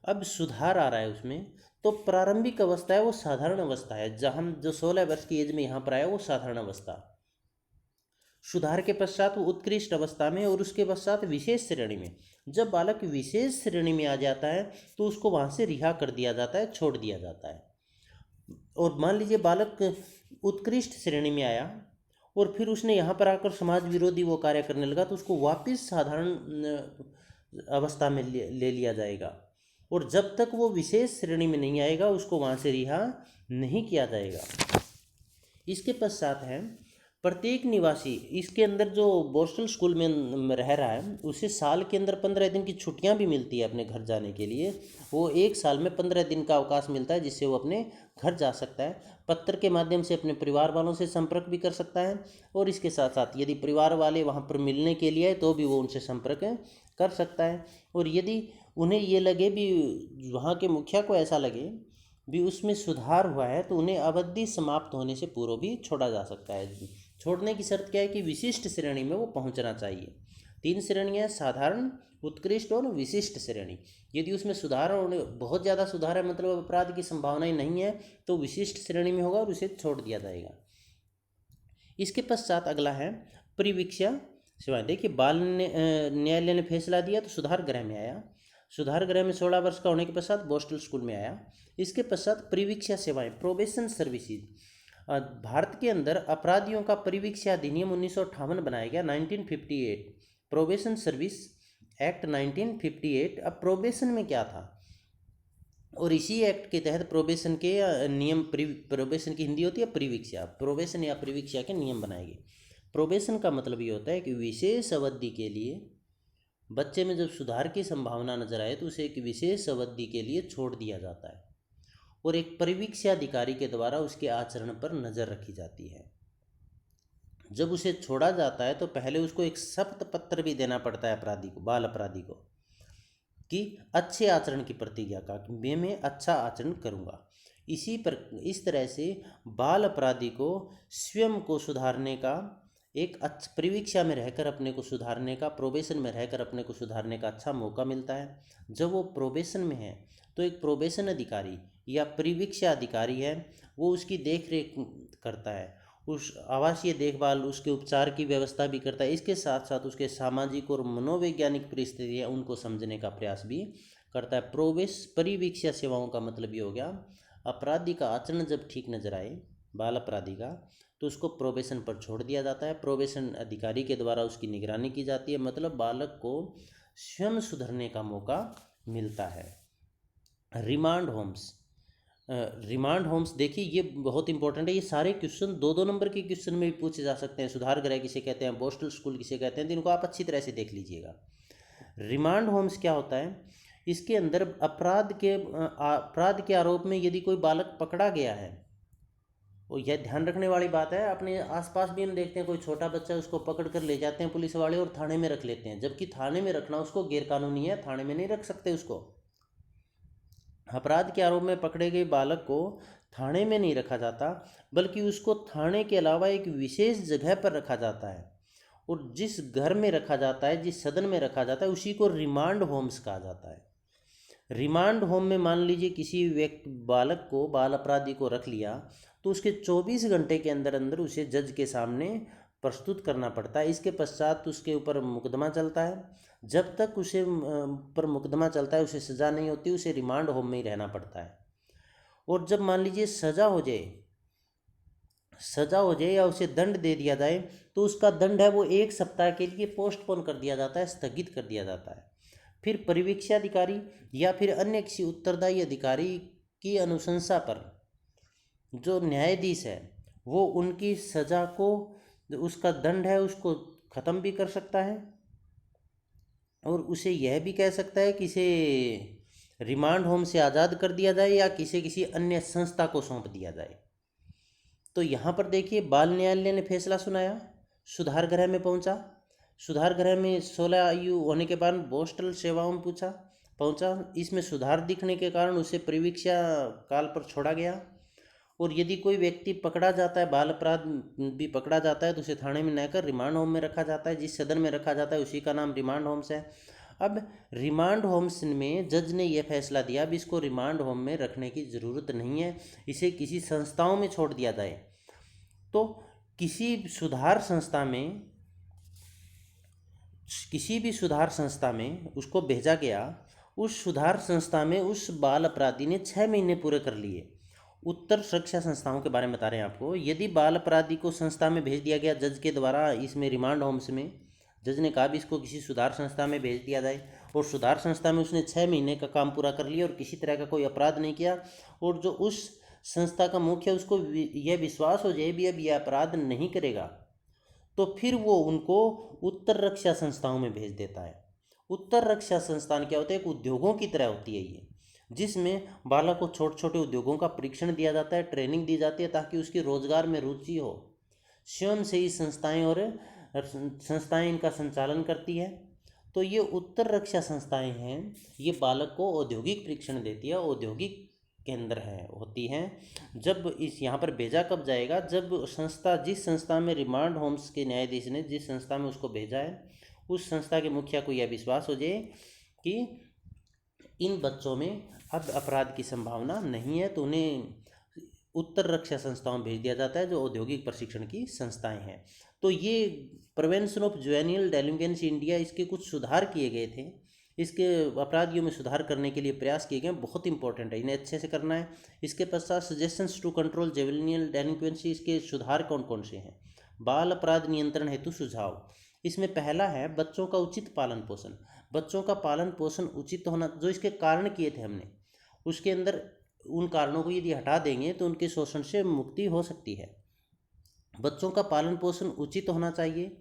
Speaker 1: अब सुधार आ रहा है उसमें, तो प्रारंभिक अवस्था है वो साधारण अवस्था है, जहाँ जो 16 वर्ष की एज में यहाँ पर आया वो साधारण अवस्था, सुधार के पश्चात वो उत्कृष्ट अवस्था में और उसके पश्चात विशेष श्रेणी में। जब बालक विशेष श्रेणी में आ जाता है तो उसको वहाँ से रिहा कर दिया जाता है, छोड़ दिया जाता है। और मान लीजिए बालक उत्कृष्ट श्रेणी में आया और फिर उसने यहाँ पर आकर समाज विरोधी वो कार्य करने लगा, तो उसको वापस साधारण अवस्था में ले लिया जाएगा। और जब तक वो विशेष श्रेणी में नहीं आएगा उसको वहाँ से रिहा नहीं किया जाएगा। इसके पश्चात है प्रत्येक निवासी, इसके अंदर जो बोस्टल स्कूल में रह रहा है उसे साल के अंदर 15 दिन की छुट्टियां भी मिलती है अपने घर जाने के लिए। वो एक साल में 15 दिन का अवकाश मिलता है जिससे वो अपने घर जा सकता है। पत्र के माध्यम से अपने परिवार वालों से संपर्क भी कर सकता है और इसके साथ साथ यदि परिवार वाले वहाँ पर मिलने के लिए आए तो भी वो उनसे संपर्क कर सकता है। और यदि उन्हें ये लगे भी, वहाँ के मुखिया को ऐसा लगे भी उसमें सुधार हुआ है, तो उन्हें अवधि समाप्त होने से पूर्व भी छोड़ा जा सकता है। छोड़ने की शर्त क्या है कि विशिष्ट श्रेणी में वो पहुंचना चाहिए। 3 श्रेणियाँ, साधारण, उत्कृष्ट और विशिष्ट श्रेणी। यदि उसमें सुधार और बहुत ज़्यादा सुधार है, मतलब अपराध की संभावनाएं नहीं है, तो विशिष्ट श्रेणी में होगा और उसे छोड़ दिया जाएगा। इसके पश्चात अगला है परिवीक्षा सेवाएं। देखिए, बाल न्यायालय ने फैसला दिया तो सुधार गृह में आया। सुधार गृह में 16 वर्ष का होने के पश्चात बोस्टल स्कूल में आया। इसके पश्चात परिवीक्षा सेवाएं, प्रोबेशन सर्विसेज। भारत के अंदर अपराधियों का परिवीक्षा अधिनियम 1958 बनाया गया, 1958 प्रोबेशन सर्विस एक्ट 1958। अब प्रोबेशन में क्या था, और इसी एक्ट के तहत प्रोबेशन के नियम, प्रोबेशन की हिंदी होती है परिवीक्षा, प्रोबेशन या परिवीक्षा के नियम बनाए गए। प्रोबेशन का मतलब ये होता है कि विशेष अवधि के लिए बच्चे में जब सुधार की संभावना नजर आए तो उसे एक विशेष अवधि के लिए छोड़ दिया जाता है और एक परिवीक्षा अधिकारी के द्वारा उसके आचरण पर नजर रखी जाती है। जब उसे छोड़ा जाता है तो पहले उसको एक शपथ पत्र भी देना पड़ता है अपराधी को, बाल अपराधी को, कि अच्छे आचरण की प्रतिज्ञा का, कि मैं अच्छा आचरण करूँगा। इस तरह से बाल अपराधी को स्वयं को सुधारने का, एक परिवीक्षा में रहकर अपने को सुधारने का, प्रोबेशन में रहकर अपने को सुधारने का अच्छा मौका मिलता है। जब वो प्रोबेशन में है तो एक प्रोबेशन अधिकारी या परिवीक्षा अधिकारी है, वो उसकी देख रेख करता है, उस आवासीय देखभाल, उसके उपचार की व्यवस्था भी करता है। इसके साथ साथ उसके सामाजिक और मनोवैज्ञानिक परिस्थितियाँ उनको समझने का प्रयास भी करता है। परिवीक्षा सेवाओं का मतलब ये हो गया, अपराधी का आचरण जब ठीक नजर आए बाल अपराधी का, तो उसको प्रोबेशन पर छोड़ दिया जाता है। प्रोबेशन अधिकारी के द्वारा उसकी निगरानी की जाती है, मतलब बालक को स्वयं सुधरने का मौका मिलता है। रिमांड होम्स, रिमांड होम्स देखिए ये बहुत इंपॉर्टेंट है। ये सारे क्वेश्चन 2-2 नंबर के क्वेश्चन में भी पूछे जा सकते हैं। सुधार गृह किसे कहते हैं, बोस्टल स्कूल किसे कहते हैं, तो इनको आप अच्छी तरह से देख लीजिएगा। रिमांड होम्स क्या होता है, इसके अंदर अपराध के आरोप में यदि कोई बालक पकड़ा गया है, और यह ध्यान रखने वाली बात है, अपने आसपास भी हम देखते हैं कोई छोटा बच्चा, उसको पकड़ कर ले जाते हैं पुलिस वाले और थाने में रख लेते हैं, जबकि थाने में रखना उसको गैरकानूनी है, थाने में नहीं रख सकते उसको। अपराध के आरोप में पकड़े गए बालक को थाने में नहीं रखा जाता, बल्कि उसको थाने के अलावा एक विशेष जगह पर रखा जाता है, और जिस घर में रखा जाता है, जिस सदन में रखा जाता है, उसी को रिमांड होम्स कहा जाता है। रिमांड होम में मान लीजिए किसी व्यक्ति, बालक को, बाल अपराधी को रख लिया, तो उसके 24 घंटे के अंदर अंदर उसे जज के सामने प्रस्तुत करना पड़ता है। इसके पश्चात उसके ऊपर मुकदमा चलता है। जब तक उसे पर मुकदमा चलता है उसे सज़ा नहीं होती, उसे रिमांड होम में ही रहना पड़ता है। और जब मान लीजिए सज़ा हो जाए या उसे दंड दे दिया जाए, तो उसका दंड है वो 1 सप्ताह के लिए पोस्टपोन कर दिया जाता है, स्थगित कर दिया जाता है। फिर परिवीक्षा अधिकारी या फिर अन्य किसी उत्तरदायी अधिकारी की अनुशंसा पर जो न्यायाधीश है वो उनकी सज़ा को, उसका दंड है उसको ख़त्म भी कर सकता है, और उसे यह भी कह सकता है कि इसे रिमांड होम से आज़ाद कर दिया जाए या किसी अन्य संस्था को सौंप दिया जाए। तो यहाँ पर देखिए, बाल न्यायालय ने फैसला सुनाया, सुधार गृह में पहुँचा, सुधार गृह में 16 आयु होने के बाद बोस्टल सेवाओं में पहुँचा। इसमें सुधार दिखने के कारण उसे परिवीक्षा काल पर छोड़ा गया। और यदि कोई व्यक्ति पकड़ा जाता है, बाल अपराध भी पकड़ा जाता है, तो उसे थाने में न कर रिमांड होम में रखा जाता है। जिस सदन में रखा जाता है उसी का नाम रिमांड होम्स है। अब रिमांड होम्स में जज ने यह फैसला दिया, अब इसको रिमांड होम में रखने की ज़रूरत नहीं है, इसे किसी संस्थाओं में छोड़ दिया जाए। तो किसी भी सुधार संस्था में उसको भेजा गया। उस सुधार संस्था में उस बाल अपराधी ने 6 महीने पूरे कर लिए, उत्तर सुरक्षा संस्थाओं के बारे में बता रहे हैं आपको। यदि बाल अपराधी को संस्था में भेज दिया गया जज के द्वारा, इसमें रिमांड होम्स में जज ने कहा भी इसको किसी सुधार संस्था में भेज दिया जाए, और सुधार संस्था में उसने 6 महीने का काम पूरा कर लिया और किसी तरह का कोई अपराध नहीं किया, और जो उस संस्था का मुख्य उसको यह विश्वास हो जाए भी अब यह अपराध नहीं करेगा, तो फिर वो उनको उत्तर रक्षा संस्थाओं में भेज देता है। उत्तर रक्षा संस्थान क्या होता है? एक उद्योगों की तरह होती है ये, जिसमें बालक को छोटे छोटे उद्योगों का परीक्षण दिया जाता है, ट्रेनिंग दी जाती है ताकि उसकी रोजगार में रुचि हो। स्वयं से ही संस्थाएं और संस्थाएं इनका संचालन करती है। तो ये उत्तर रक्षा संस्थाएं हैं, ये बालक को औद्योगिक परीक्षण देती है, औद्योगिक केंद्र है होती हैं। जब इस यहाँ पर भेजा कब जाएगा? जब संस्था, जिस संस्था में रिमांड होम्स के न्यायाधीश ने जिस संस्था में उसको भेजा है, उस संस्था के मुखिया को यह विश्वास हो जाए कि इन बच्चों में अब अपराध की संभावना नहीं है, तो उन्हें उत्तर रक्षा संस्थाओं में भेज दिया जाता है, जो औद्योगिक प्रशिक्षण की संस्थाएं हैं। तो ये प्रिवेंशन ऑफ जुवेनियल डेलिंक्वेंसी इंडिया, इसके कुछ सुधार किए गए थे, इसके अपराधियों में सुधार करने के लिए प्रयास किए गए, बहुत इंपॉर्टेंट है, इन्हें अच्छे से करना है। इसके पश्चात सजेशंस टू कंट्रोल जुवेनियल डेलिंक्वेंसी, इसके सुधार कौन कौन से हैं? बाल अपराध नियंत्रण हेतु सुझाव, इसमें पहला है बच्चों का उचित पालन पोषण। बच्चों का पालन पोषण उचित होना, जो इसके कारण किए थे हमने, उसके अंदर उन कारणों को यदि हटा देंगे तो उनके शोषण से मुक्ति हो सकती है। बच्चों का पालन पोषण उचित होना चाहिए।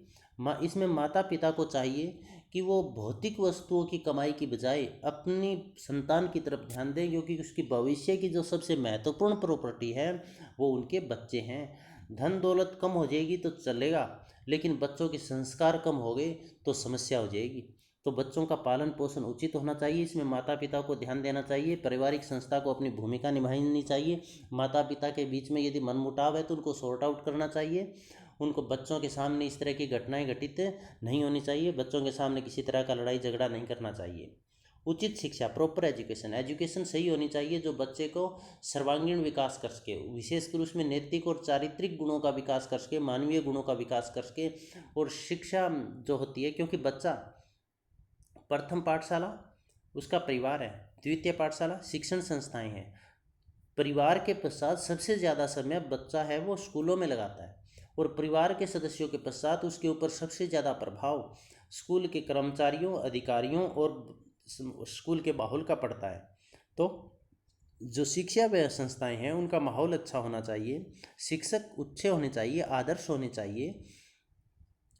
Speaker 1: इसमें माता पिता को चाहिए कि वो भौतिक वस्तुओं की कमाई की बजाय अपनी संतान की तरफ ध्यान दें, क्योंकि उसकी भविष्य की जो सबसे महत्वपूर्ण प्रॉपर्टी है वो उनके बच्चे हैं। धन दौलत कम हो जाएगी तो चलेगा, लेकिन बच्चों के संस्कार कम हो गए तो समस्या हो जाएगी। तो बच्चों का पालन पोषण उचित होना चाहिए, इसमें माता पिता को ध्यान देना चाहिए, पारिवारिक संस्था को अपनी भूमिका निभानी चाहिए। माता पिता के बीच में यदि मनमुटाव है तो उनको सॉर्ट आउट करना चाहिए। उनको बच्चों के सामने इस तरह की घटनाएं घटित नहीं होनी चाहिए, बच्चों के सामने किसी तरह का लड़ाई झगड़ा नहीं करना चाहिए। उचित शिक्षा, प्रॉपर एजुकेशन, एजुकेशन सही होनी चाहिए जो बच्चे को सर्वांगीण विकास कर सके, विशेषकर उसमें नैतिक और चारित्रिक गुणों का विकास कर सके, मानवीय गुणों का विकास कर सके। और शिक्षा जो होती है, क्योंकि बच्चा प्रथम पाठशाला उसका परिवार है, द्वितीय पाठशाला शिक्षण संस्थाएं हैं। परिवार के पश्चात सबसे ज़्यादा समय बच्चा है वो स्कूलों में लगाता है, और परिवार के सदस्यों के पश्चात उसके ऊपर सबसे ज़्यादा प्रभाव स्कूल के कर्मचारियों, अधिकारियों और स्कूल के माहौल का पड़ता है। तो जो शिक्षा संस्थाएं हैं उनका माहौल अच्छा होना चाहिए, शिक्षक अच्छे होने चाहिए, आदर्श होने चाहिए।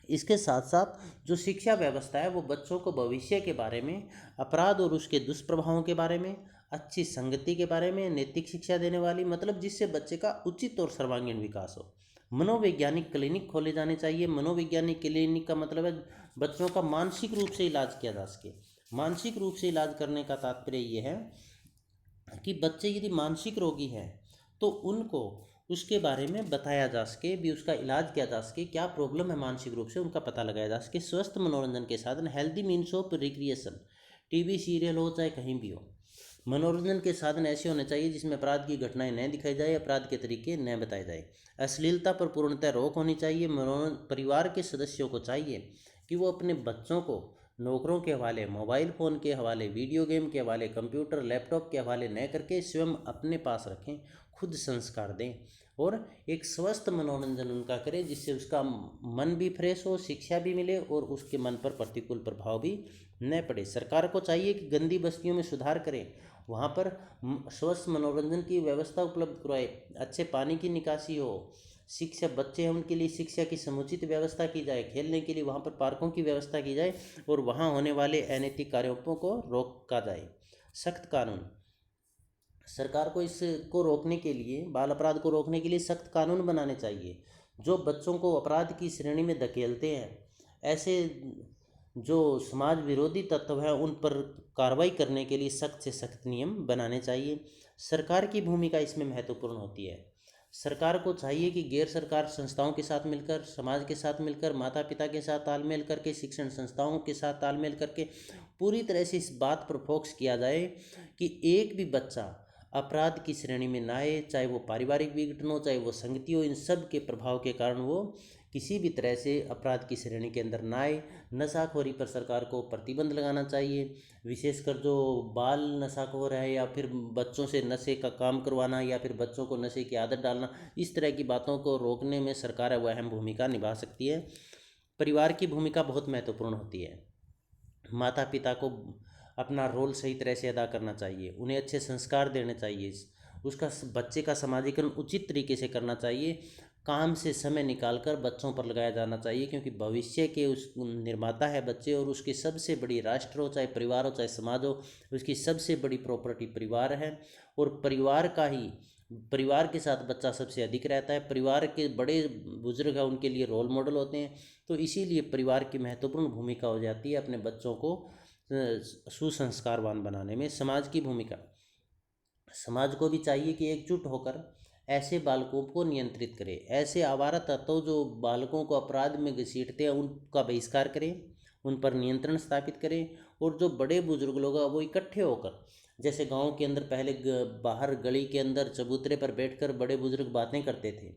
Speaker 1: इसके साथ साथ जो शिक्षा व्यवस्था है वो बच्चों को भविष्य के बारे में, अपराध और उसके दुष्प्रभावों के बारे में, अच्छी संगति के बारे में नैतिक शिक्षा देने वाली, मतलब जिससे बच्चे का उचित और सर्वांगीण विकास हो। मनोवैज्ञानिक क्लिनिक खोले जाने चाहिए। मनोवैज्ञानिक क्लिनिक का मतलब है बच्चों का मानसिक रूप से इलाज किया जा सके। मानसिक रूप से इलाज करने का तात्पर्य ये है कि बच्चे यदि मानसिक रोगी हैं तो उनको उसके बारे में बताया जा सके, भी उसका इलाज किया जा सके, क्या प्रॉब्लम है मानसिक रूप से उनका पता लगाया जा सके। स्वस्थ मनोरंजन के साधन, healthy means of recreation, TV serial हो चाहे कहीं भी हो, मनोरंजन के साधन ऐसे होने चाहिए जिसमें अपराध की घटनाएं न दिखाई जाए, अपराध के तरीके न बताए जाए। अश्लीलता पर पूर्णतः रोक होनी चाहिए। परिवार के सदस्यों को चाहिए कि वो अपने बच्चों को नौकरों के हवाले, मोबाइल फ़ोन के हवाले, वीडियो गेम के हवाले, कंप्यूटर लैपटॉप के हवाले न करके स्वयं अपने पास रखें, खुद संस्कार दें और एक स्वस्थ मनोरंजन उनका करें, जिससे उसका मन भी फ्रेश हो, शिक्षा भी मिले और उसके मन पर प्रतिकूल प्रभाव भी न पड़े। सरकार को चाहिए कि गंदी बस्तियों में सुधार करें, वहाँ पर स्वस्थ मनोरंजन की व्यवस्था उपलब्ध करवाए, अच्छे पानी की निकासी हो, शिक्षा बच्चे हैं उनके लिए शिक्षा की समुचित व्यवस्था की जाए, खेलने के लिए वहाँ पर पार्कों की व्यवस्था की जाए और वहाँ होने वाले अनैतिक कार्यों को रोका जाए। सख्त कानून, सरकार को इसको रोकने के लिए, बाल अपराध को रोकने के लिए सख्त कानून बनाने चाहिए जो बच्चों को अपराध की श्रेणी में धकेलते हैं। ऐसे जो समाज विरोधी तत्व हैं उन पर कार्रवाई करने के लिए सख्त से सख्त नियम बनाने चाहिए। सरकार की भूमिका इसमें महत्वपूर्ण होती है। सरकार को चाहिए कि गैर सरकार संस्थाओं के साथ मिलकर, समाज के साथ मिलकर, माता पिता के साथ तालमेल करके, शिक्षण संस्थाओं के साथ तालमेल करके पूरी तरह से इस बात पर फोकस किया जाए कि एक भी बच्चा अपराध की श्रेणी में ना आए, चाहे वो पारिवारिक विघटन हो, चाहे वो संगति हो, इन सब के प्रभाव के कारण वो किसी भी तरह से अपराध की श्रेणी के अंदर ना आए। नशाखोरी पर सरकार को प्रतिबंध लगाना चाहिए, विशेषकर जो बाल नशाखोर है या फिर बच्चों से नशे का काम करवाना या फिर बच्चों को नशे की आदत डालना, इस तरह की बातों को रोकने में सरकार वो अहम भूमिका निभा सकती है। परिवार की भूमिका बहुत महत्वपूर्ण होती है। माता पिता को अपना रोल सही तरह से अदा करना चाहिए, उन्हें अच्छे संस्कार देने चाहिए, उसका बच्चे का समाजीकरण उचित तरीके से करना चाहिए, काम से समय निकालकर बच्चों पर लगाया जाना चाहिए, क्योंकि भविष्य के उस निर्माता है बच्चे, और उसकी सबसे बड़ी राष्ट्र हो चाहे परिवार हो चाहे समाज हो, उसकी सबसे बड़ी प्रॉपर्टी परिवार है। और परिवार के साथ बच्चा सबसे अधिक रहता है, परिवार के बड़े बुजुर्ग हैं उनके लिए रोल मॉडल होते हैं। तो इसीलिए परिवार की महत्वपूर्ण भूमिका हो जाती है अपने बच्चों को सुसंस्कारवान बनाने में। समाज की भूमिका, समाज को भी चाहिए कि एकजुट होकर ऐसे बालकों को नियंत्रित करे, ऐसे आवारा तत्व जो बालकों को अपराध में घसीटते हैं उनका बहिष्कार करें, उन पर नियंत्रण स्थापित करें। और जो बड़े बुजुर्ग लोग हैं वो इकट्ठे होकर, जैसे गांव के अंदर पहले बाहर गली के अंदर चबूतरे पर बैठकर बड़े बुजुर्ग बातें करते थे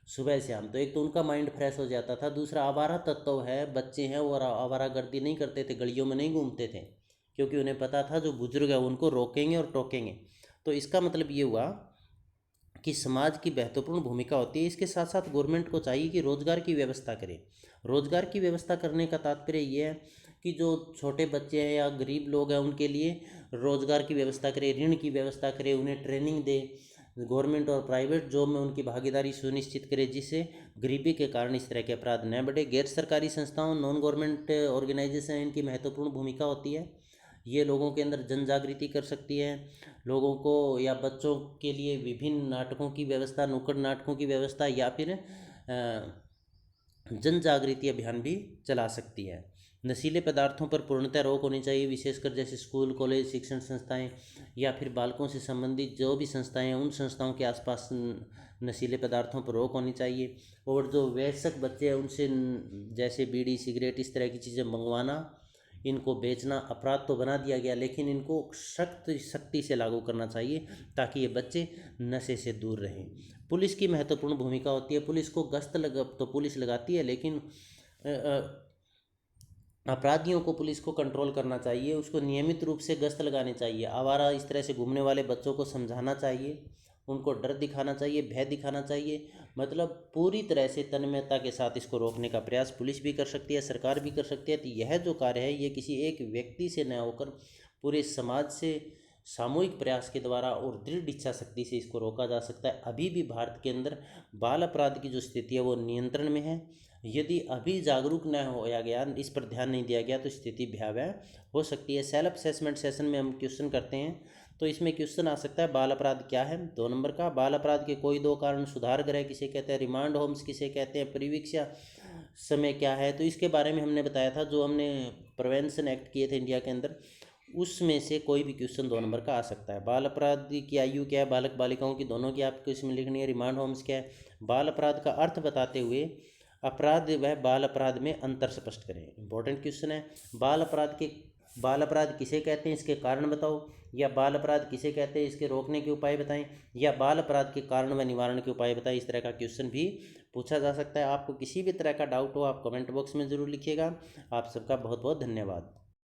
Speaker 1: सुबह शाम, तो एक तो उनका माइंड फ्रेश हो जाता था, दूसरा आवारा तत्व है बच्चे हैं वो आवारागर्दी नहीं करते थे, गलियों में नहीं घूमते थे, क्योंकि उन्हें पता था जो बुजुर्ग है उनको रोकेंगे और टोकेंगे। तो इसका मतलब ये हुआ कि समाज की महत्वपूर्ण भूमिका होती है। इसके साथ साथ गवर्नमेंट को चाहिए कि रोज़गार की व्यवस्था करे। रोज़गार की व्यवस्था करने का तात्पर्य ये है कि जो छोटे बच्चे हैं या गरीब लोग हैं उनके लिए रोज़गार की व्यवस्था करे, ऋण की व्यवस्था करे, उन्हें ट्रेनिंग दे, गवर्नमेंट और प्राइवेट जॉब में उनकी भागीदारी सुनिश्चित करे, जिससे गरीबी के कारण इस तरह के अपराध न बढ़े। गैर सरकारी संस्थाओं, नॉन गवर्नमेंट ऑर्गेनाइजेशन, इनकी महत्वपूर्ण भूमिका होती है। ये लोगों के अंदर जन जागृति कर सकती है, लोगों को या बच्चों के लिए विभिन्न नाटकों की व्यवस्था, नुक्कड़ नाटकों की व्यवस्था या फिर जन जागृति अभियान भी चला सकती है। नशीले पदार्थों पर पूर्णतः रोक होनी चाहिए, विशेषकर जैसे स्कूल, कॉलेज, शिक्षण संस्थाएं या फिर बालकों से संबंधित जो भी संस्थाएं हैं उन संस्थाओं के आसपास नशीले पदार्थों पर रोक होनी चाहिए। और जो वयस्क बच्चे हैं उनसे जैसे बीड़ी, सिगरेट, इस तरह की चीज़ें मंगवाना, इनको बेचना अपराध तो बना दिया गया, लेकिन इनको सख्ती से लागू करना चाहिए ताकि ये बच्चे नशे से दूर रहें। पुलिस की महत्वपूर्ण भूमिका होती है। पुलिस को तो पुलिस लगाती है, लेकिन अपराधियों को पुलिस को कंट्रोल करना चाहिए, उसको नियमित रूप से गश्त लगानी चाहिए, आवारा इस तरह से घूमने वाले बच्चों को समझाना चाहिए, उनको डर दिखाना चाहिए, भय दिखाना चाहिए। मतलब पूरी तरह से तन्मयता के साथ इसको रोकने का प्रयास पुलिस भी कर सकती है, सरकार भी कर सकती है। तो यह जो कार्य है ये किसी एक व्यक्ति से न होकर पूरे समाज से सामूहिक प्रयास के द्वारा और दृढ़ इच्छा शक्ति से इसको रोका जा सकता है। अभी भी भारत के अंदर बाल अपराध की जो स्थिति है वो नियंत्रण में है। यदि अभी जागरूक न होया गया, इस पर ध्यान नहीं दिया गया, तो स्थिति भयावह हो सकती है। सेल्फ असेसमेंट सेशन में हम क्वेश्चन करते हैं, तो इसमें क्वेश्चन आ सकता है बाल अपराध क्या है। 2 नंबर का, बाल अपराध के कोई 2 कारण, सुधार गृह किसे कहते हैं, रिमांड होम्स किसे कहते हैं, परिवीक्षा समय क्या है। तो इसके बारे में हमने बताया था, जो हमने प्रिवेंशन एक्ट किए थे इंडिया के अंदर, उसमें से कोई भी क्वेश्चन 2 नंबर का आ सकता है। बाल अपराध की आयु क्या है, बालक बालिकाओं की दोनों की आपको इसमें लिखनी है। रिमांड होम्स क्या है। बाल अपराध का अर्थ बताते हुए अपराध व बाल अपराध में अंतर स्पष्ट करें। इंपॉर्टेंट क्वेश्चन है। बाल अपराध किसे कहते हैं, इसके कारण बताओ, या बाल अपराध किसे कहते हैं, इसके रोकने के उपाय बताएं, या बाल अपराध के कारण व निवारण के उपाय बताएं। इस तरह का क्वेश्चन भी पूछा जा सकता है। आपको किसी भी तरह का डाउट हो आप कमेंट बॉक्स में ज़रूर लिखिएगा। आप सबका बहुत बहुत धन्यवाद।